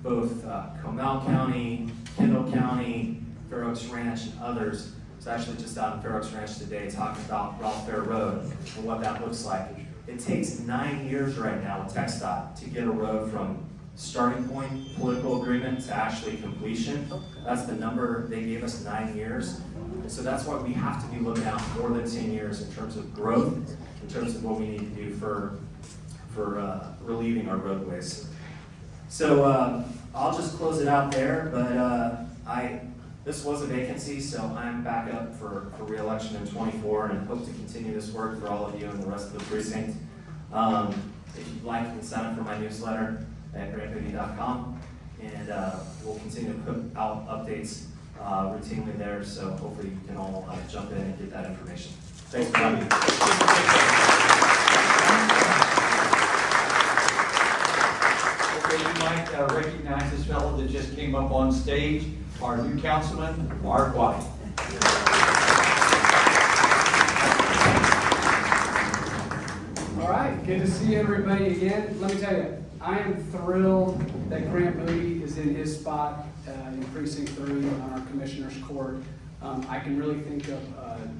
both Comal County, Kendall County, Fair Oaks Ranch, and others. I was actually just out in Fair Oaks Ranch today talking about Ralph Fair Road and what that looks like. It takes 9 years right now with TxDOT to get a road from starting point, political agreement, to actually completion. That's the number they gave us, 9 years. And so that's why we have to be looking out more than 10 years in terms of growth, in terms of what we need to do for relieving our roadways. So I'll just close it out there, but this was a vacancy, so I'm back up for re-election in 24 and hope to continue this work for all of you and the rest of the precinct. If you'd like, you can sign up for my newsletter at grantmoody.com, and we'll continue to put out updates routinely there, so hopefully you can all jump in and get that information. Thanks for having me. Okay, you might recognize this fellow that just came up on stage, our new councilman, Mark White. All right, good to see everybody again. Let me tell you, I am thrilled that Grant Moody is in his spot in Precinct 3 on our Commissioner's Court. I can really think of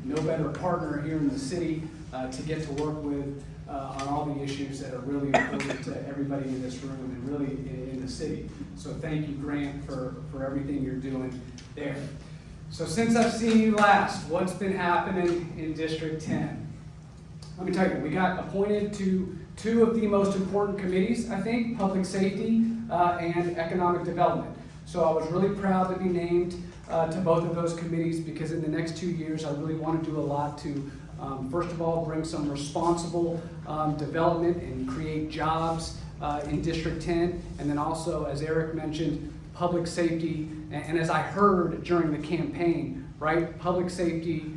no better partner here in the city to get to work with on all the issues that are really important to everybody in this room and really in the city. So thank you, Grant, for everything you're doing there. So since I've seen you last, what's been happening in District 10? Let me tell you, we got appointed to 2 of the most important committees, I think, public safety and economic development. So I was really proud to be named to both of those committees because in the next 2 years, I really want to do a lot to, first of all, bring some responsible development and create jobs in District 10. And then also, as Eric mentioned, public safety. And as I heard during the campaign, right, public safety,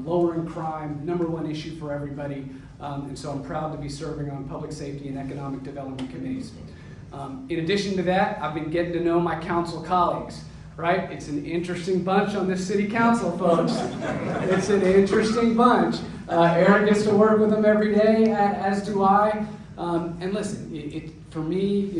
lowering crime, #1 issue for everybody. And so I'm proud to be serving on public safety and economic development committees. In addition to that, I've been getting to know my council colleagues. right? It's an interesting bunch on this city council, folks. It's an interesting bunch. Erik gets to work with them every day, as do I. And listen, for me,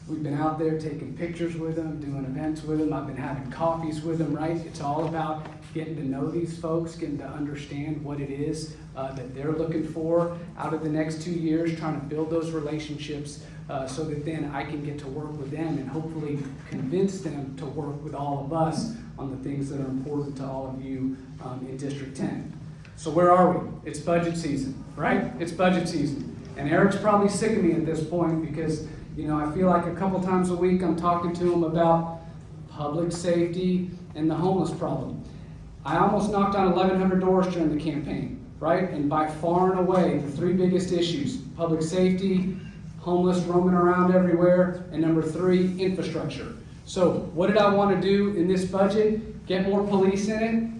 we've been out there taking pictures with them, doing events with them. I've been having coffees with them, right? It's all about getting to know these folks, getting to understand what it is that they're looking for out of the next 2 years, trying to build those relationships so that then I can get to work with them and hopefully convince them to work with all of us on the things that are important to all of you in District 10. So where are we? It's budget season, right? It's budget season. And Erik's probably sick of me at this point because, I feel like a couple times a week I'm talking to him about public safety and the homeless problem. I almost knocked on 1,100 doors during the campaign, right? And by far and away, the 3 biggest issues: public safety, homeless roaming around everywhere, and number 3, infrastructure. So what did I want to do in this budget? Get more police in it?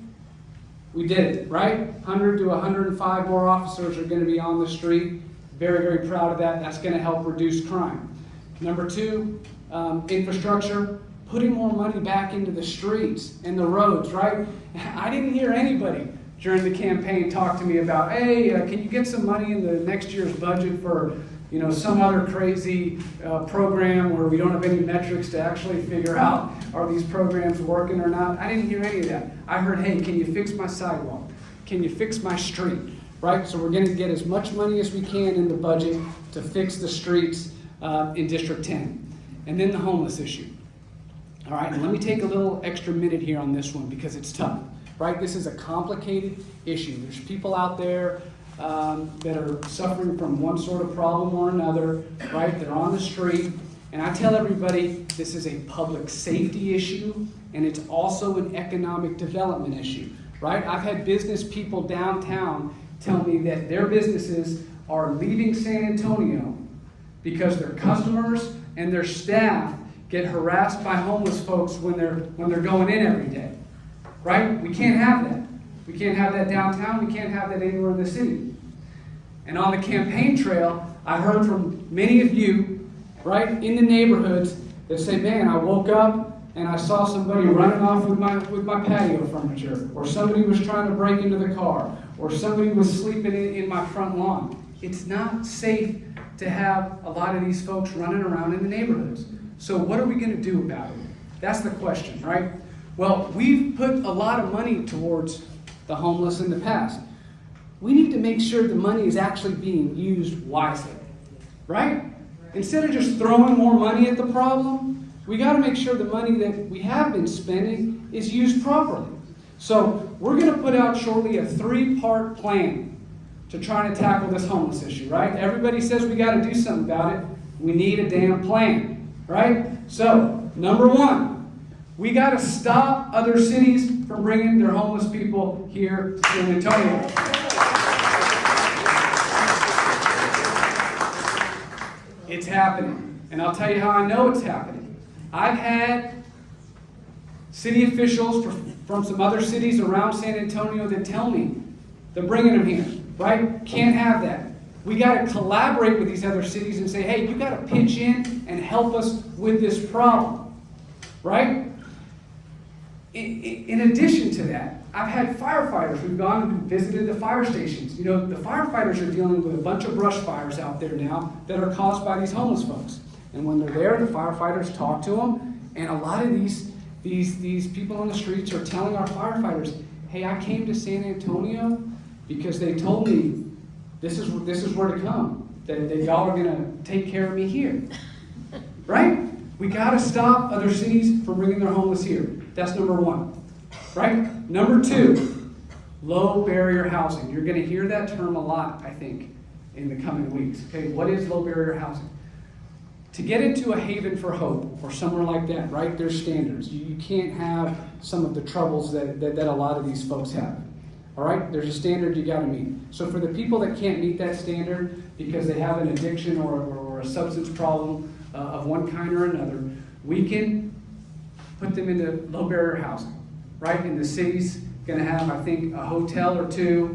We did it, right? 100 to 105 more officers are going to be on the street. Very, very proud of that. That's going to help reduce crime. Number 2, infrastructure. Putting more money back into the streets and the roads, right? I didn't hear anybody during the campaign talk to me about, hey, can you get some money in the next year's budget for, some other crazy program where we don't have any metrics to actually figure out, are these programs working or not? I didn't hear any of that. I heard, hey, can you fix my sidewalk? Can you fix my street? Right? So we're going to get as much money as we can in the budget to fix the streets in District 10. And then the homeless issue. All right, and let me take a little extra minute here on this one because it's tough, right? This is a complicated issue. There's people out there that are suffering from one sort of problem or another, right? They're on the street. And I tell everybody this is a public safety issue and it's also an economic development issue, right? I've had business people downtown tell me that their businesses are leaving San Antonio because their customers and their staff get harassed by homeless folks when they're going in every day, right? We can't have that. We can't have that downtown. We can't have that anywhere in the city. And on the campaign trail, I heard from many of you, right, in the neighborhoods that say, man, I woke up and I saw somebody running off with my patio furniture, or somebody was trying to break into the car, or somebody was sleeping in my front lawn. It's not safe to have a lot of these folks running around in the neighborhoods. So what are we going to do about it? That's the question, right? Well, we've put a lot of money towards the homeless in the past. We need to make sure the money is actually being used wisely, right? Instead of just throwing more money at the problem, we got to make sure the money that we have been spending is used properly. So we're going to put out shortly a 3-part plan to try to tackle this homeless issue, right? Everybody says we got to do something about it. We need a damn plan. Right? So, number 1, we got to stop other cities from bringing their homeless people here to San Antonio. It's happening. And I'll tell you how I know it's happening. I've had city officials from some other cities around San Antonio that tell me they're bringing them here. Right? Can't have that. We got to collaborate with these other cities and say, hey, you got to pitch in and help us with this problem, right? In addition to that, I've had firefighters. We've gone and visited the fire stations. The firefighters are dealing with a bunch of brush fires out there now that are caused by these homeless folks. And when they're there, the firefighters talk to them, and a lot of these people on the streets are telling our firefighters, hey, I came to San Antonio because they told me this is where to come, that y'all are going to take care of me here, right? We got to stop other cities from bringing their homeless here. That's number 1, right? Number 2, low barrier housing. You're going to hear that term a lot, I think, in the coming weeks. Okay, what is low barrier housing? To get into a haven for hope or somewhere like that, right? There's standards. You can't have some of the troubles that a lot of these folks have. All right, there's a standard you got to meet. So for the people that can't meet that standard because they have an addiction or a substance problem of one kind or another, we can put them into low barrier housing, right? And the city's going to have, I think, a hotel or 2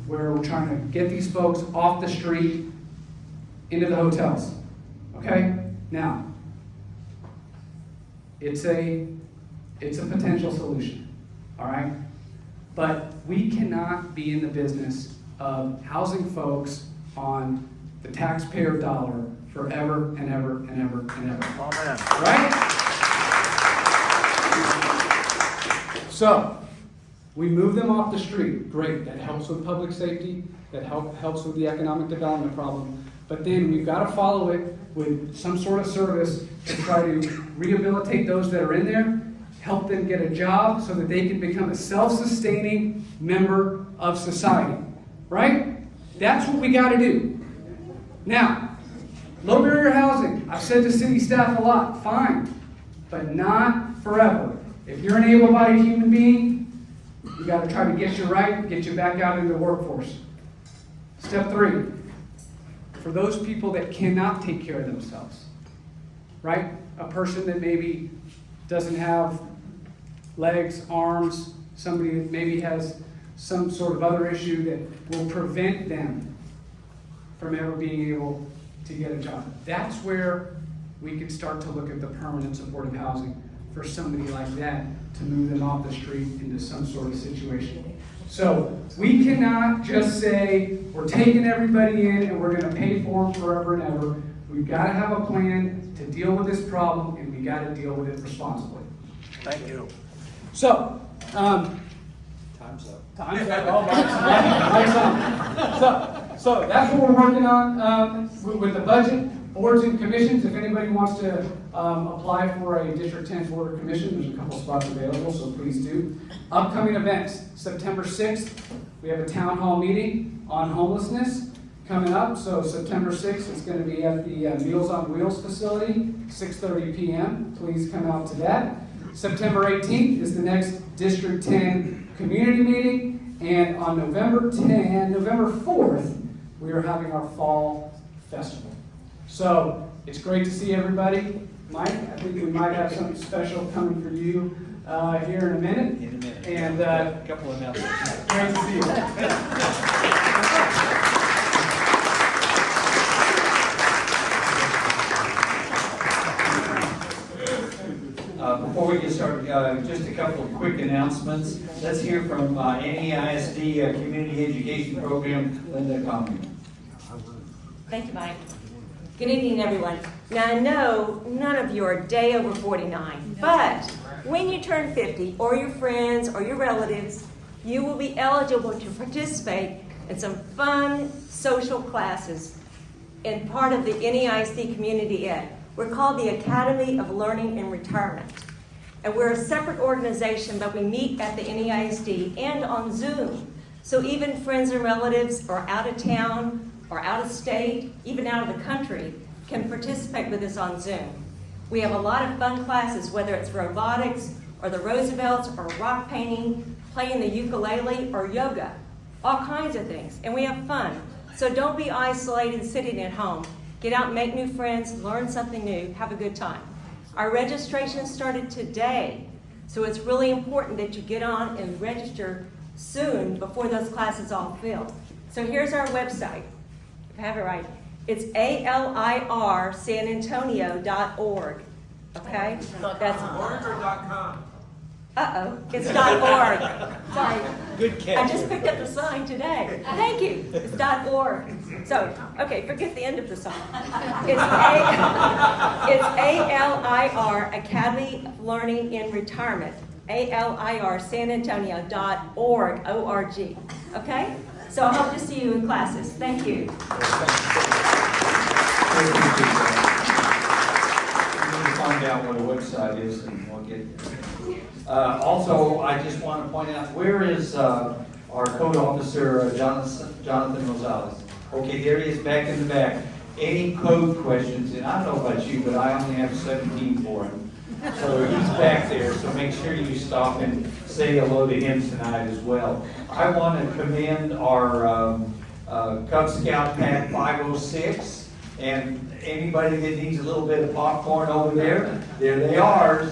where we're trying to get these folks off the street into the hotels. Okay? Now, it's a It's a potential solution, all right? But we cannot be in the business of housing folks on the taxpayer dollar forever and ever and ever and ever. Amen. Right? So, we move them off the street. Great, that helps with public safety, that helps with the economic development problem. But then we've got to follow it with some sort of service to try to rehabilitate those that are in there, help them get a job so that they can become a self-sustaining member of society. Right? That's what we got to do. Now, low barrier housing, I've said to city staff a lot, fine, but not forever. If you're an able-bodied human being, you got to try to get you right, get you back out into the workforce. Step 3, for those people that cannot take care of themselves, right? A person that maybe doesn't have legs, arms, somebody that maybe has some sort of other issue that will prevent them from ever being able to get a job. That's where we can start to look at the permanent supportive housing for somebody like that to move them off the street into some sort of situation. So we cannot just say we're taking everybody in and we're going to pay for them forever and ever. We've got to have a plan to deal with this problem, and we got to deal with it responsibly. Thank you. So, time's up. Time's up. Oh, Mike's on. So that's what we're working on with the budget. Boards and commissions, if anybody wants to apply for a District 10 Board of Commission, there's a couple spots available, so please do. Upcoming events, September 6th, we have a town hall meeting on homelessness coming up. So September 6th, it's going to be at the Meals on Wheels facility, 6:30 p.m. Please come out to that. September 18th is the next District 10 community meeting, and on November 4th, we are having our fall festival. So it's great to see everybody. Mike, I think we might have something special coming for you here in a minute. And A couple of announcements. great to see you. Before we get started, just a couple of quick announcements. Let's hear from NEISD Community Education Program, Linda Conley. Thank you, Mike. Good evening, everyone. Now, I know none of you are a day over 49, but when you turn 50, or your friends or your relatives, you will be eligible to participate in some fun social classes in part of the NEISD Community Ed. We're called the Academy of Learning in Retirement. And we're a separate organization, but we meet at the NEISD and on Zoom. So even friends and relatives are out of town or out of state, even out of the country, can participate with us on Zoom. We have a lot of fun classes, whether it's robotics or the Roosevelts or rock painting, playing the ukulele or yoga, all kinds of things. And we have fun. So don't be isolated sitting at home. Get out and make new friends, learn something new, have a good time. Our registration started today, so it's really important that you get on and register soon before those classes all fill. So here's our website, if I have it right. It's alirsanantonio.org, okay? That's .org or .com? it's .org. Sorry. Good catch. I just picked up the sign today. Thank you. It's .org. So, okay, forget the end of the sign. It's ALIR, Academy of Learning in Retirement. ALIRsanantonio.org, O-R-G. Okay? So I hope to see you in classes. Thank you. We'll find out what a website is and we'll get also, I just want to point out, where is our code officer, Jonathan Rosales? Okay, there he is back in the back. Any code questions, and I don't know about you, but I only have 17 for him. So he's back there, so make sure you stop and say hello to him tonight as well. I want to commend our Cub Scout Pack 506, and anybody that needs a little bit of popcorn over there they are.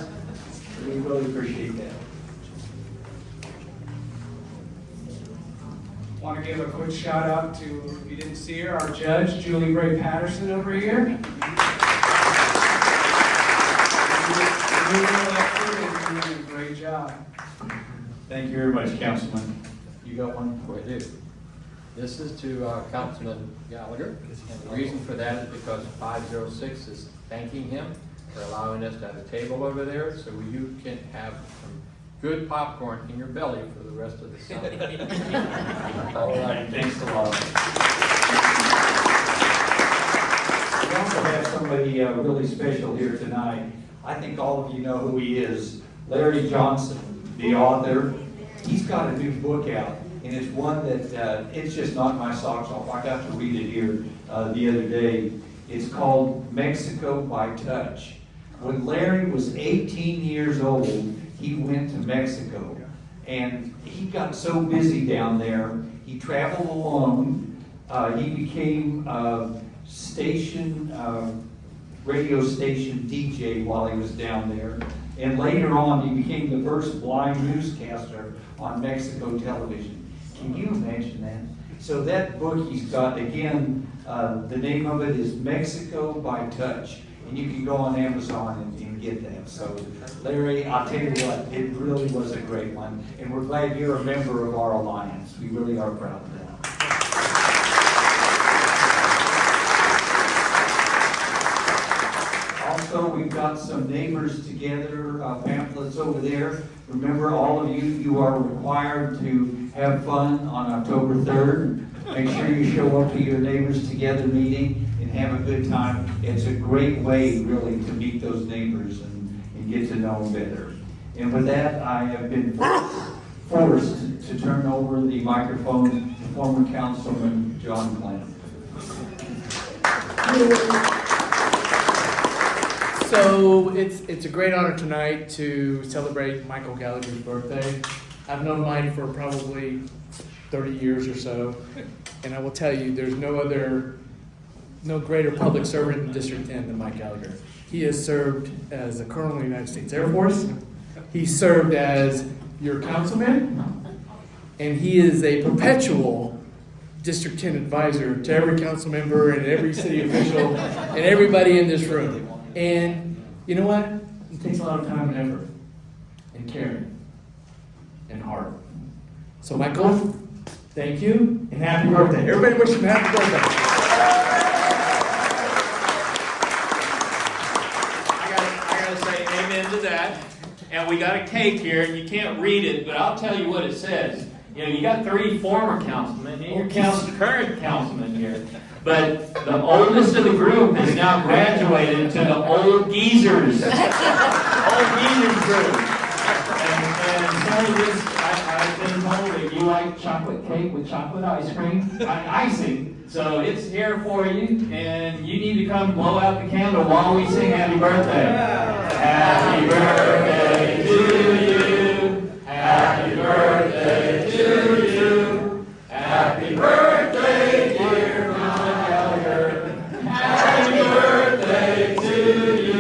We really appreciate that. Want to give a quick shout out to, if you didn't see her, our judge, Julie Gray Patterson over here. Newly elected and doing a great Great job. Thank you very much, Councilman. You got one? I do. This is to Councilman Gallagher, and the reason for that is because 506 is thanking him for allowing us to have a table over there so you can have some good popcorn in your belly for the rest of the summer. All right, thanks a lot. We also have somebody really special here tonight. I think all of you know who he is. Larry Johnson, the author. He's got a new book out, and it's one that, it's just knocked my socks off. I got to read it here the other day. It's called Mexico by Touch. When Larry was 18 years old, he went to Mexico, and he got so busy down there, he traveled alone. He became radio station DJ while he was down there. And later on, he became the first blind newscaster on Mexico television. Can you imagine that? So that book he's got, again, the name of it is Mexico by Touch. And you can go on Amazon and get that. So, Larry, I'll tell you what, it really was a great one. And we're glad you're a member of our alliance. We really are proud of that. Also, we've got some neighbors together, pamphlets over there. Remember, all of you, you are required to have fun on October 3rd. Make sure you show up to your Neighbors Together meeting and have a good time. It's a great way, really, to meet those neighbors and get to know them better. And with that, I have been forced to turn over the microphone to former Councilman John Clamp. So it's a great honor tonight to celebrate Michael Gallagher's birthday. I've known Mike for probably 30 years or so, and I will tell you, there's no greater public servant in District 10 than Mike Gallagher. He has served as a colonel in the United States Air Force. He served as your councilman, and he is a perpetual District 10 advisor to every council member and every city official and everybody in this room. And you know what? It takes a lot of time and effort and caring and heart. So Michael, thank you and happy birthday. Everybody wish him a happy birthday. I gotta say amen to that. And we got a cake here, and you can't read it, but I'll tell you what it says. You know, you got 3 former councilmen, and your current councilman here. But the oldest of the group has now graduated to the old geezers. Old geezers group. And so this, I've been told that you like chocolate cake with chocolate ice cream, icing. So it's here for you, and you need to come blow out the candle while we sing happy birthday. Happy birthday to you. Happy birthday to you. Happy birthday, dear Mama Gallagher. Happy birthday to you.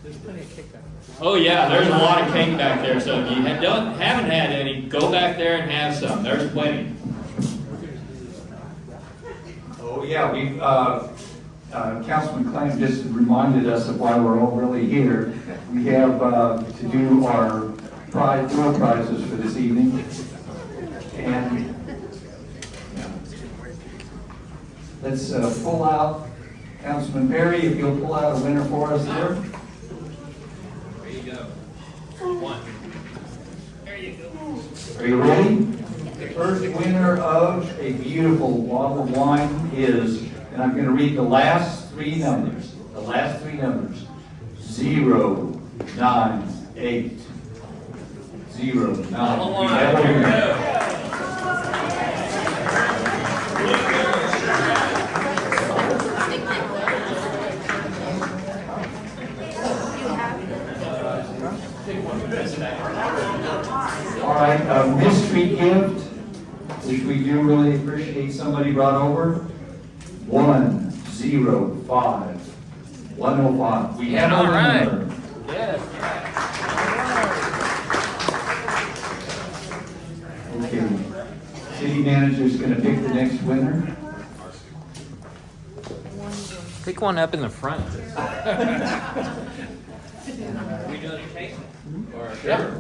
There's plenty of cake back there. Oh yeah, there's a lot of cake back there, so if you haven't had any, go back there and have some. There's plenty. Oh yeah, we've, Councilman Clam just reminded us of why we're all really here. We have to do our door prizes for this evening. And let's pull out, Councilman Perry, if you'll pull out a winner for us there. There you go. One. There you go. Are you ready? The first winner of a beautiful bottle of wine is, and I'm going to read the last 3 numbers. The last 3 numbers. 098. 098. All right, a mystery gift, which we do really appreciate somebody brought over. 105. 105. We have a winner. Yes. Okay. City Manager is going to pick the next winner. pick one up in the front. We doing a cake? Or Sure.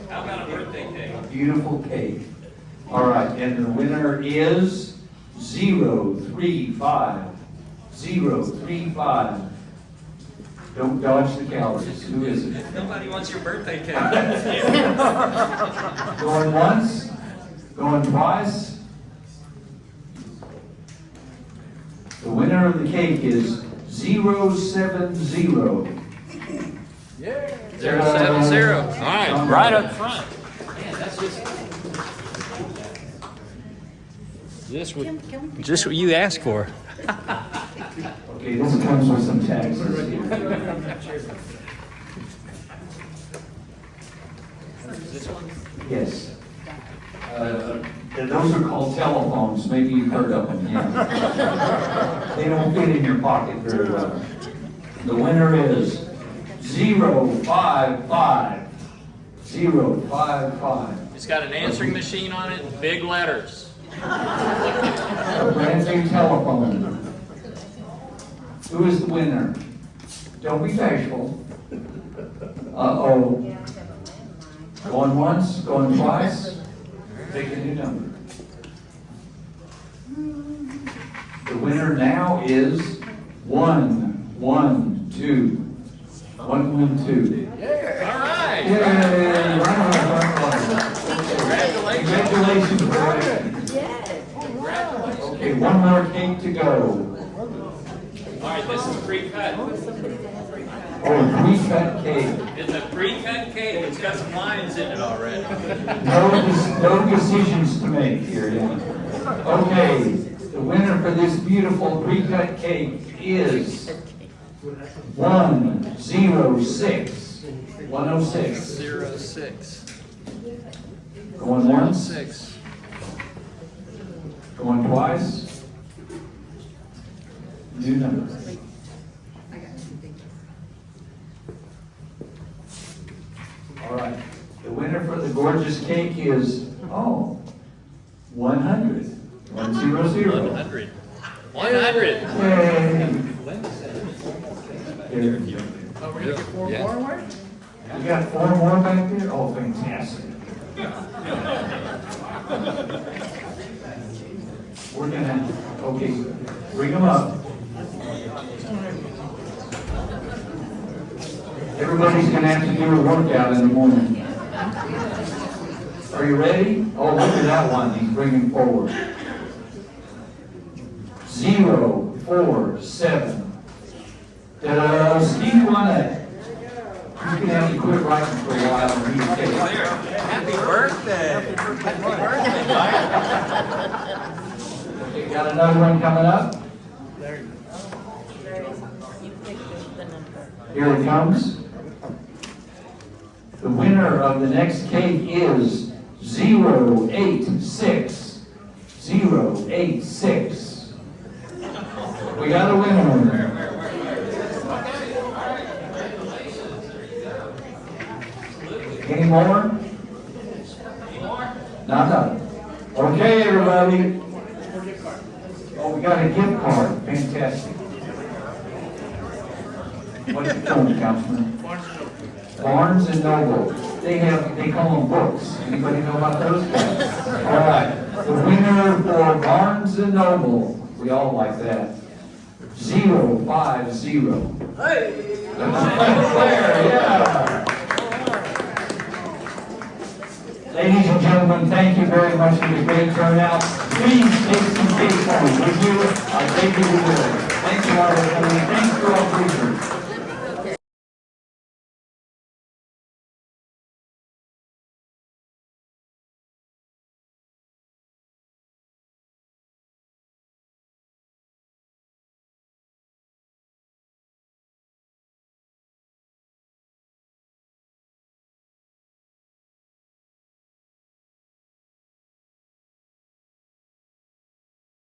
how about a birthday cake? Beautiful cake. All right, and the winner is 035. Don't dodge the calories. Who is it? Nobody wants your birthday cake. Going once? Going twice? The winner of the cake is 070. 070. All right, right up front. Man, that's just what you asked for. Okay, this comes with some taxes. Yes. And those are called telephones, maybe you've heard of them, yeah. They don't fit in your pocket very well. The winner is 055. 055. It's got an answering machine on it, and big letters. A brand new telephone. Who is the winner? Don't be bashful. Uh-oh. Going once, going twice. Pick a new number. The winner now is 112. 112. All right. Yay! Congratulations. Okay, one more cake to go. All right, this is pre-cut. Oh, pre-cut cake. It's a pre-cut cake. It's got some lines in it already. No decisions to make here yet. Okay, the winner for this beautiful pre-cut cake is 106. 106. 06. Going once, 06. going twice. New number. All right. The winner for the gorgeous cake is 100. 100. 100. 100. Yay. There you go. Oh, we're gonna get four Yeah. more away? You got 4 more back there? Oh, fantastic. We're gonna, okay, bring them up. Everybody's gonna have to do a workout in the morning. Are you ready? Oh, look at that one he's bringing forward. 047. Steve won it. You can have to quit writing for a while and read the tape. Happy birthday. Okay, got another one coming up? Here it comes. The winner of the next cake is 086. 086. We got a winner. Any more? Not done. Okay, everybody. Oh, we got a gift card. Fantastic. What's it called, Councilman? Barnes and Noble. They call them books. Anybody know about those guys? All right. The winner for Barnes and Noble. We all like that. 050. Hey! Yeah. Ladies and gentlemen, thank you very much for the great turnout. Please take some cake home, would you? I think you will. Thank you all for coming. Thanks for all three.